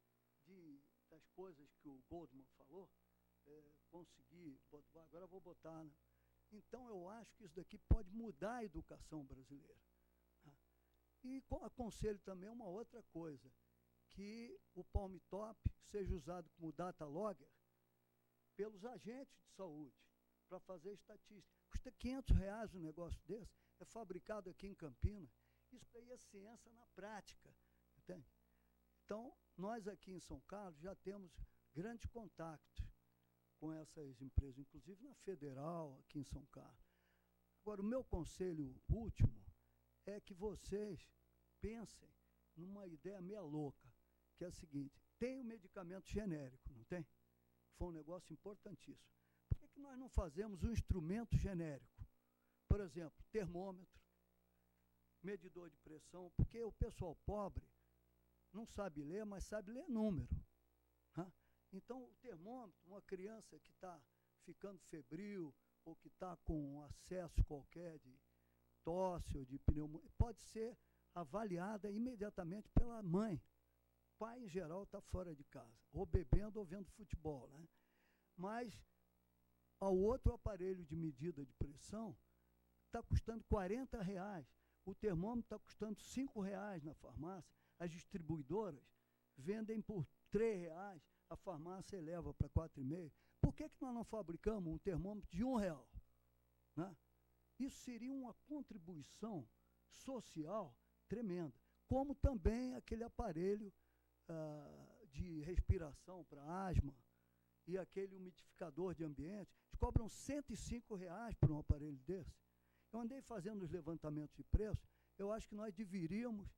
das coisas que o Goldman falou, consegui botar, agora eu vou botar, né? Então, eu acho que isso daqui pode mudar a educação brasileira. Tá? E aconselho também uma outra coisa, que o Palm Top seja usado como data logger pelos agentes de saúde, para fazer estatística. Custa R$500 um negócio desse, é fabricado aqui em Campinas. Isso daí é ciência na prática, entende? Então, nós aqui em São Carlos já temos grandes contatos com essas empresas, inclusive na Federal, aqui em São Carlos. Agora, o meu conselho último é que vocês pensem numa ideia meia louca, que é a seguinte: tem o medicamento genérico, não tem? Foi um negócio importantíssimo. Por que nós não fazemos um instrumento genérico? Por exemplo, termômetro, medidor de pressão, porque o pessoal pobre não sabe ler, mas sabe ler número. Né? Então, o termômetro, uma criança que está ficando febril, ou que está com um acesso qualquer de tosse ou de pneumonia, pode ser avaliada imediatamente pela mãe. O pai, em geral, está fora de casa, ou bebendo ou vendo futebol. Né? Mas, ao outro aparelho de medida de pressão, está custando R$40. O termômetro está custando R$5 na farmácia. As distribuidoras vendem por R$3, a farmácia eleva para R$4,5. Por que nós não fabricamos um termômetro de R$1? Né? Isso seria uma contribuição social tremenda. Como também aquele aparelho de respiração para asma e aquele umidificador de ambiente, eles cobram R$105 por um aparelho desse. Eu andei fazendo os levantamentos de preço, eu acho que nós deveríamos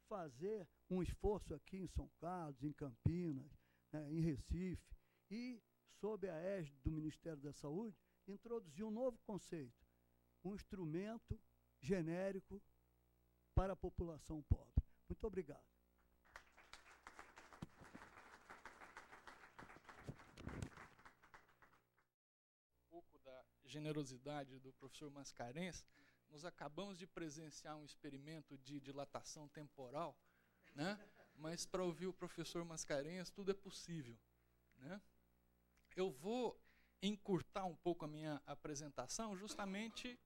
fazer um esforço aqui em São Carlos, em Campinas, né, em Recife, e, sob a égide do Ministério da Saúde, introduzir um novo conceito, um instrumento genérico para a população pobre. Muito obrigado. Um pouco da generosidade do professor Mascarenhas, nós acabamos de presenciar um experimento de dilatação temporal, né? Mas para ouvir o professor Mascarenhas, tudo é possível, né? Eu vou encurtar um pouco a minha apresentação, justamente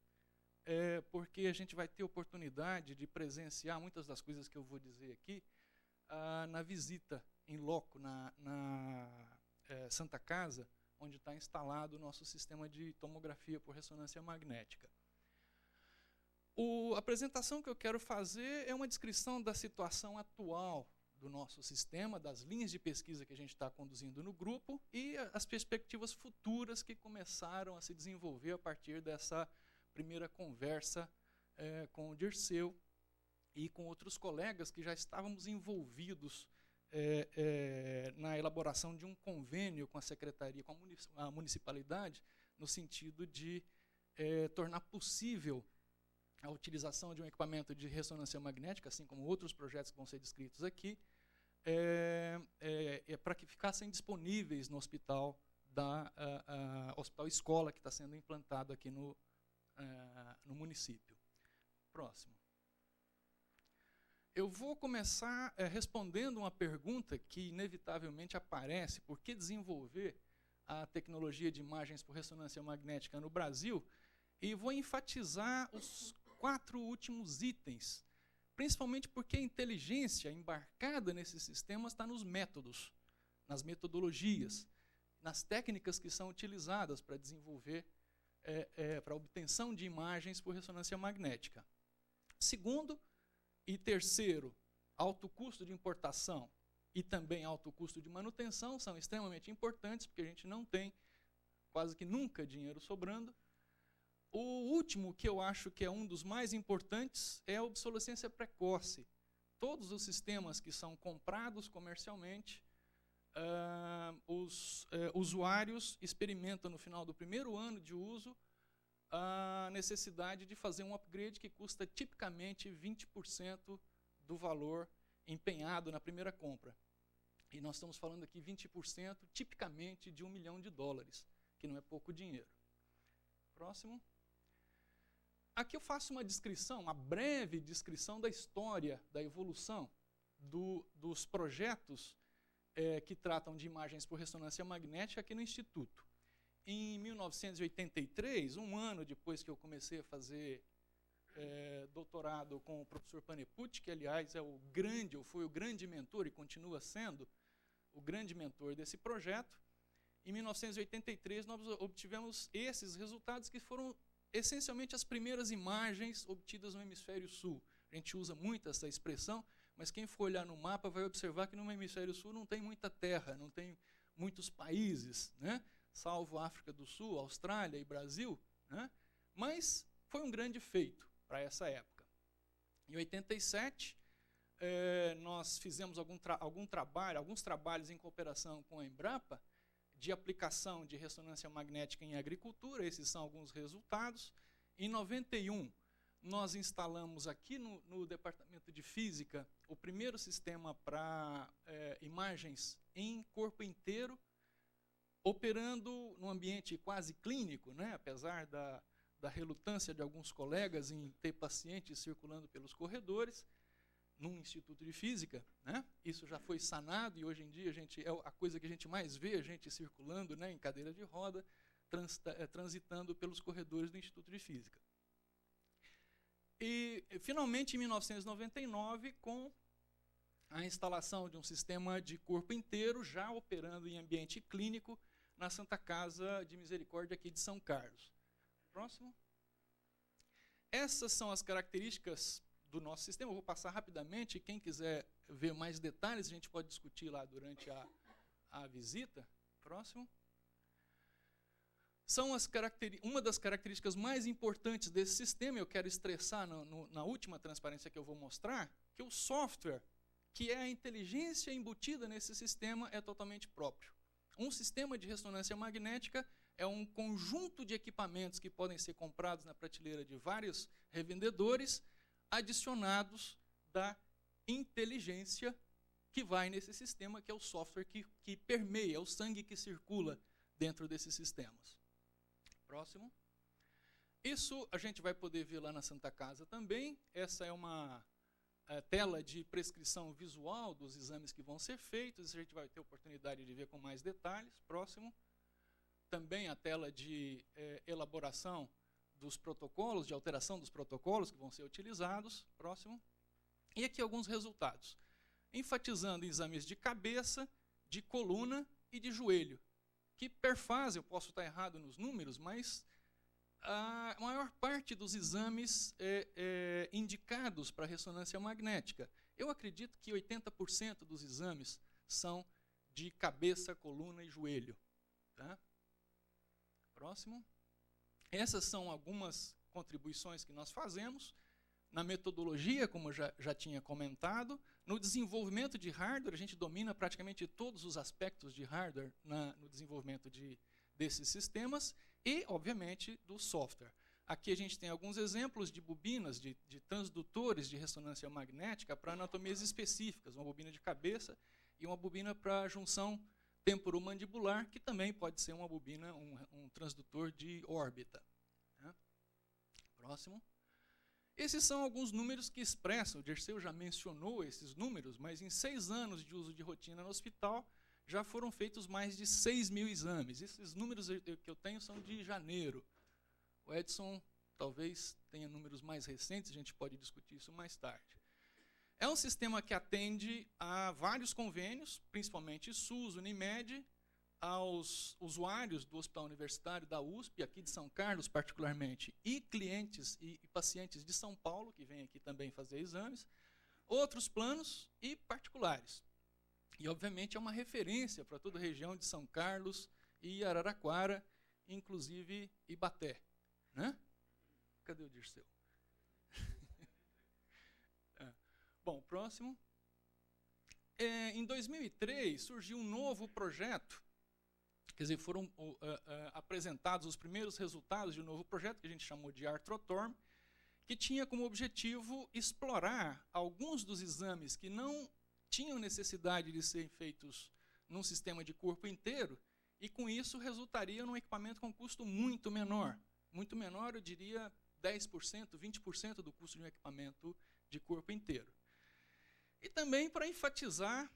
porque a gente vai ter oportunidade de presenciar muitas das coisas que eu vou dizer aqui na visita em loco, na Santa Casa, onde está instalado o nosso sistema de tomografia por ressonância magnética. A apresentação que eu quero fazer é uma descrição da situação atual do nosso sistema, das linhas de pesquisa que a gente está conduzindo no grupo e as perspectivas futuras que começaram a se desenvolver a partir dessa primeira conversa com o Dirceu e com outros colegas que já estávamos envolvidos na elaboração de um convênio com a Secretaria, com a municipalidade, no sentido de tornar possível a utilização de um equipamento de ressonância magnética, assim como outros projetos que vão ser descritos aqui, para que ficassem disponíveis no hospital hospital escola que está sendo implantado aqui no município. Próximo. Eu vou começar respondendo uma pergunta que inevitavelmente aparece: por que desenvolver a tecnologia de imagens por ressonância magnética no Brasil? E vou enfatizar os 4 últimos itens, principalmente porque a inteligência embarcada nesses sistemas está nos métodos, nas metodologias, nas técnicas que são utilizadas para desenvolver, para a obtenção de imagens por ressonância magnética. Segundo e terceiro, alto custo de importação e também alto custo de manutenção são extremamente importantes, porque a gente não tem quase que nunca dinheiro sobrando. O último, que eu acho que é um dos mais importantes, é a obsolescência precoce. Todos os sistemas que são comprados comercialmente, os usuários experimentam no final do primeiro ano de uso a necessidade de fazer um upgrade que custa tipicamente 20% do valor empenhado na primeira compra. E nós estamos falando aqui 20% tipicamente de $1 milhão, que não é pouco dinheiro. Próximo. Aqui eu faço uma descrição, uma breve descrição da história, da evolução dos projetos que tratam de imagens por ressonância magnética aqui no Instituto. Em 1983, um ano depois que eu comecei a fazer doutorado com o professor Panepucci, que aliás foi o grande mentor e continua sendo o grande mentor desse projeto, em 1983 nós obtivemos esses resultados que foram essencialmente as primeiras imagens obtidas no hemisfério sul. A gente usa muito essa expressão, mas quem for olhar no mapa vai observar que no hemisfério sul não tem muita terra, não tem muitos países, né? Salvo África do Sul, Austrália e Brasil, né? Mas foi um grande feito para essa época. Em 87, nós fizemos alguns trabalhos em cooperação com a Embrapa, de aplicação de ressonância magnética em agricultura. Esses são alguns resultados. Em 91, nós instalamos aqui no Departamento de Física o primeiro sistema para imagens em corpo inteiro, operando num ambiente quase clínico, né? Apesar da relutância de alguns colegas em ter pacientes circulando pelos corredores, num instituto de física, né? Isso já foi sanado e hoje em dia é a coisa que a gente mais vê, a gente circulando, né, em cadeira de roda, transitando pelos corredores do Instituto de Física. E, finalmente, em 1999, com a instalação de um sistema de corpo inteiro, já operando em ambiente clínico, na Santa Casa de Misericórdia aqui de São Carlos. Próximo. Essas são as características do nosso sistema. Eu vou passar rapidamente, quem quiser ver mais detalhes, a gente pode discutir lá durante a visita. Próximo. São uma das características mais importantes desse sistema, eu quero estressar na última transparência que eu vou mostrar, que o software, que é a inteligência embutida nesse sistema, é totalmente próprio. Um sistema de ressonância magnética é um conjunto de equipamentos que podem ser comprados na prateleira de vários revendedores, adicionados da inteligência que vai nesse sistema, que é o software que permeia, o sangue que circula dentro desses sistemas. Próximo. Isso a gente vai poder ver lá na Santa Casa também. Essa é uma tela de prescrição visual dos exames que vão ser feitos. A gente vai ter oportunidade de ver com mais detalhes. Próximo. Também a tela de elaboração dos protocolos, de alteração dos protocolos que vão ser utilizados. Próximo. E aqui alguns resultados. Enfatizando exames de cabeça, de coluna e de joelho, que perfazem, eu posso estar errado nos números, mas a maior parte dos exames indicados para ressonância magnética. Eu acredito que 80% dos exames são de cabeça, coluna e joelho. Tá? Próximo. Essas são algumas contribuições que nós fazemos na metodologia, como eu já tinha comentado. No desenvolvimento de hardware, a gente domina praticamente todos os aspectos de hardware no desenvolvimento desses sistemas e, obviamente, do software. Aqui a gente tem alguns exemplos de bobinas, de transdutores de ressonância magnética para anatomias específicas, uma bobina de cabeça e uma bobina para junção temporomandibular, que também pode ser uma bobina, um transdutor de órbita. Né? Próximo. Esses são alguns números que expressam, o Dirceu já mencionou esses números, mas em 6 anos de uso de rotina no hospital, já foram feitos mais de 6 mil exames. Esses números que eu tenho são de janeiro. O Edson talvez tenha números mais recentes, a gente pode discutir isso mais tarde. É um sistema que atende a vários convênios, principalmente SUS, Unimed, aos usuários do Hospital Universitário da USP, aqui de São Carlos particularmente, e clientes e pacientes de São Paulo, que vêm aqui também fazer exames, outros planos e particulares. E, obviamente, é uma referência para toda a região de São Carlos e Araraquara, inclusive Ibaté. Né? Cadê o Dirceu? Bom, próximo. Em 2003, surgiu um novo projeto, quer dizer, foram apresentados os primeiros resultados de um novo projeto, que a gente chamou de Arthrotorm, que tinha como objetivo explorar alguns dos exames que não tinham necessidade de serem feitos num sistema de corpo inteiro, e com isso resultaria num equipamento com custo muito menor. Muito menor, eu diria 10%, 20% do custo de um equipamento de corpo inteiro. E também para enfatizar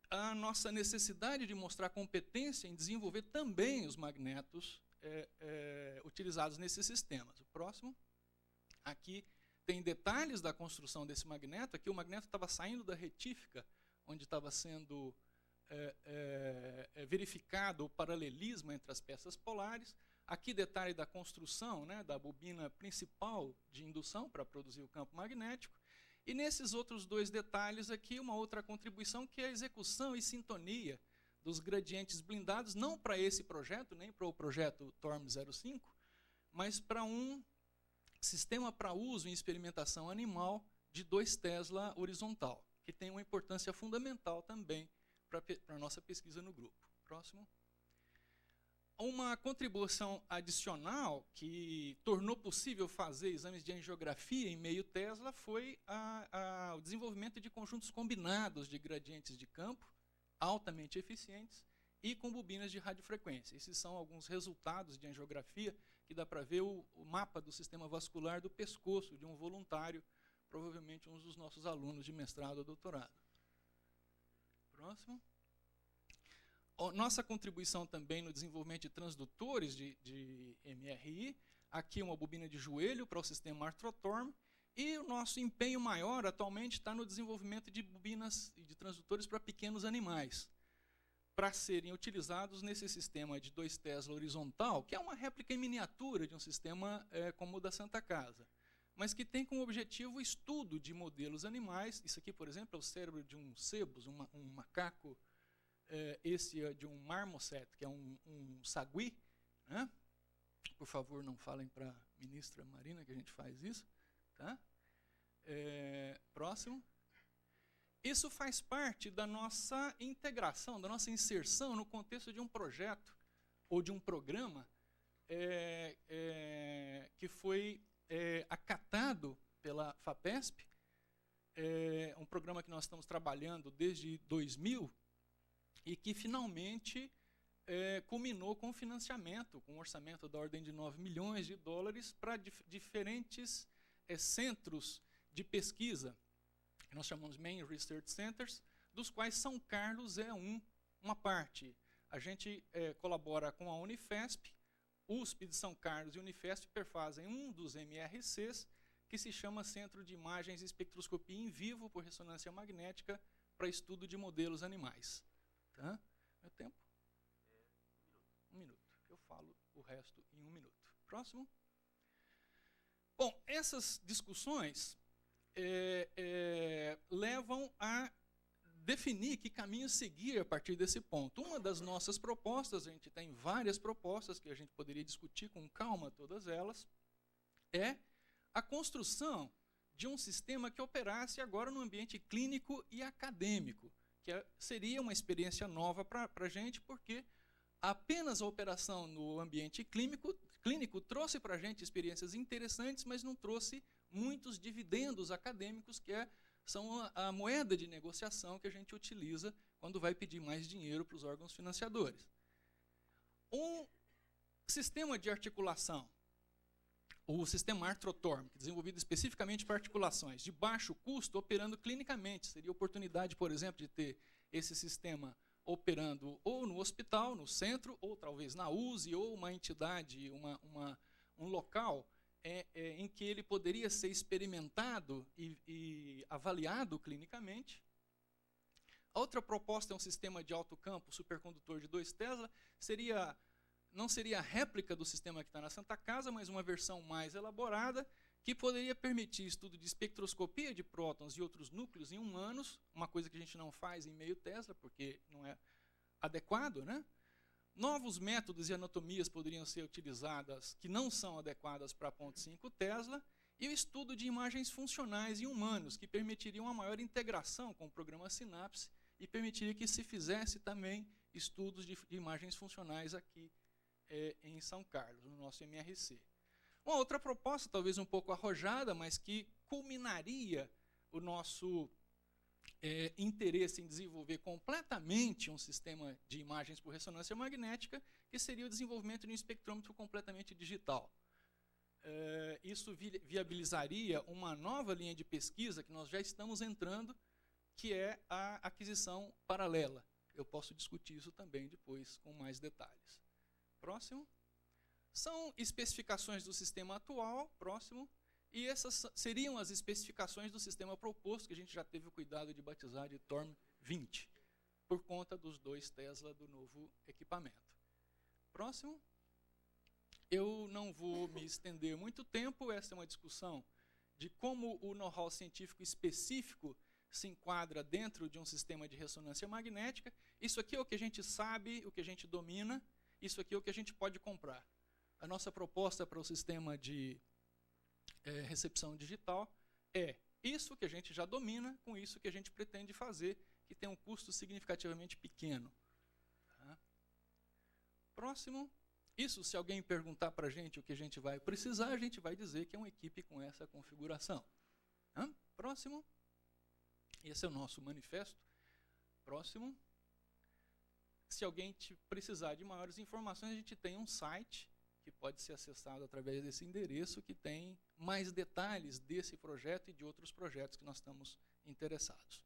a nossa necessidade de mostrar competência em desenvolver também os magnetos utilizados nesses sistemas. O próximo. Aqui tem detalhes da construção desse magneto. Aqui o magneto estava saindo da retífica, onde estava sendo verificado o paralelismo entre as peças polares. Aqui detalhe da construção, né, da bobina principal de indução para produzir o campo magnético. E nesses outros dois detalhes aqui, uma outra contribuição, que é a execução e sintonia dos gradientes blindados, não para esse projeto, nem para o projeto TORM 05, mas para um sistema para uso em experimentação animal de 2 Tesla horizontal, que tem uma importância fundamental também para a nossa pesquisa no grupo. Próximo. Uma contribuição adicional que tornou possível fazer exames de angiografia em meio Tesla foi o desenvolvimento de conjuntos combinados de gradientes de campo, altamente eficientes, e com bobinas de radiofrequência. Esses são alguns resultados de angiografia que dá para ver o mapa do sistema vascular do pescoço de um voluntário, provavelmente um dos nossos alunos de mestrado ou doutorado. Próximo. Nossa contribuição também no desenvolvimento de transdutores de MRI, aqui uma bobina de joelho para o sistema Arthrotorm, e o nosso empenho maior atualmente está no desenvolvimento de bobinas e de transdutores para pequenos animais, para serem utilizados nesse sistema de 2 Tesla horizontal, que é uma réplica em miniatura de um sistema como o da Santa Casa, mas que tem como objetivo o estudo de modelos animais. Isso aqui, por exemplo, é o cérebro de um cebus, um macaco. Esse é de um marmoset, que é um sagui. Né? Por favor, não falem para a ministra Marina que a gente faz isso. Tá? Próximo. Isso faz parte da nossa integração, da nossa inserção no contexto de um projeto ou de um programa que foi acatado pela FAPESP, um programa que nós estamos trabalhando desde 2000, e que finalmente culminou com financiamento, com um orçamento da ordem de $9 milhões para diferentes centros de pesquisa, que nós chamamos Main Research Centers, dos quais São Carlos é uma parte. A gente colabora com a Unifesp, USP de São Carlos e Unifesp perfazem um dos MRCs, que se chama Centro de Imagens e Espectroscopia em Vivo por Ressonância Magnética para Estudo de Modelos Animais. Tá? Meu tempo? 1 minuto. Eu falo o resto em 1 minuto. Próximo. Bom, essas discussões levam a definir que caminho seguir a partir desse ponto. Uma das nossas propostas, a gente tem várias propostas que a gente poderia discutir com calma todas elas, é a construção de um sistema que operasse agora no ambiente clínico e acadêmico, que seria uma experiência nova para a gente, porque apenas a operação no ambiente clínico trouxe para a gente experiências interessantes, mas não trouxe muitos dividendos acadêmicos, que são a moeda de negociação que a gente utiliza quando vai pedir mais dinheiro para os órgãos financiadores. Um sistema de articulação, o sistema Arthrotorm, desenvolvido especificamente para articulações, de baixo custo, operando clinicamente. Seria oportunidade, por exemplo, de ter esse sistema operando ou no hospital, no centro, ou talvez na USE, ou uma entidade, um local em que ele poderia ser experimentado e avaliado clinicamente. A outra proposta é um sistema de alto campo supercondutor de 2 Tesla. Não seria a réplica do sistema que está na Santa Casa, mas uma versão mais elaborada, que poderia permitir estudo de espectroscopia de prótons e outros núcleos em humanos, uma coisa que a gente não faz em meio Tesla, porque não é adequado, né? Novos métodos e anatomias poderiam ser utilizadas que não são adequadas para 0,5 Tesla, e o estudo de imagens funcionais em humanos, que permitiriam uma maior integração com o programa Synapse e permitiria que se fizesse também estudos de imagens funcionais aqui em São Carlos, no nosso MRC. Uma outra proposta, talvez um pouco arrojada, mas que culminaria o nosso interesse em desenvolver completamente um sistema de imagens por ressonância magnética, que seria o desenvolvimento de um espectrômetro completamente digital. Isso viabilizaria uma nova linha de pesquisa que nós já estamos entrando, que é a aquisição paralela. Eu posso discutir isso também depois com mais detalhes. Próximo. São especificações do sistema atual, próximo, e essas seriam as especificações do sistema proposto, que a gente já teve o cuidado de batizar de TORM 20, por conta dos 2 Tesla do novo equipamento. Próximo. Eu não vou me estender muito tempo, essa é uma discussão de como o know-how científico específico se enquadra dentro de um sistema de ressonância magnética. Isso aqui é o que a gente sabe, o que a gente domina, isso aqui é o que a gente pode comprar. A nossa proposta para o sistema de recepção digital é isso que a gente já domina, com isso que a gente pretende fazer, que tem um custo significativamente pequeno. Tá? Próximo. Isso, se alguém perguntar para a gente o que a gente vai precisar, a gente vai dizer que é uma equipe com essa configuração. Tá? Próximo. Esse é o nosso manifesto. Próximo. Se alguém precisar de maiores informações, a gente tem um site que pode ser acessado através desse endereço, que tem mais detalhes desse projeto e de outros projetos que nós estamos interessados.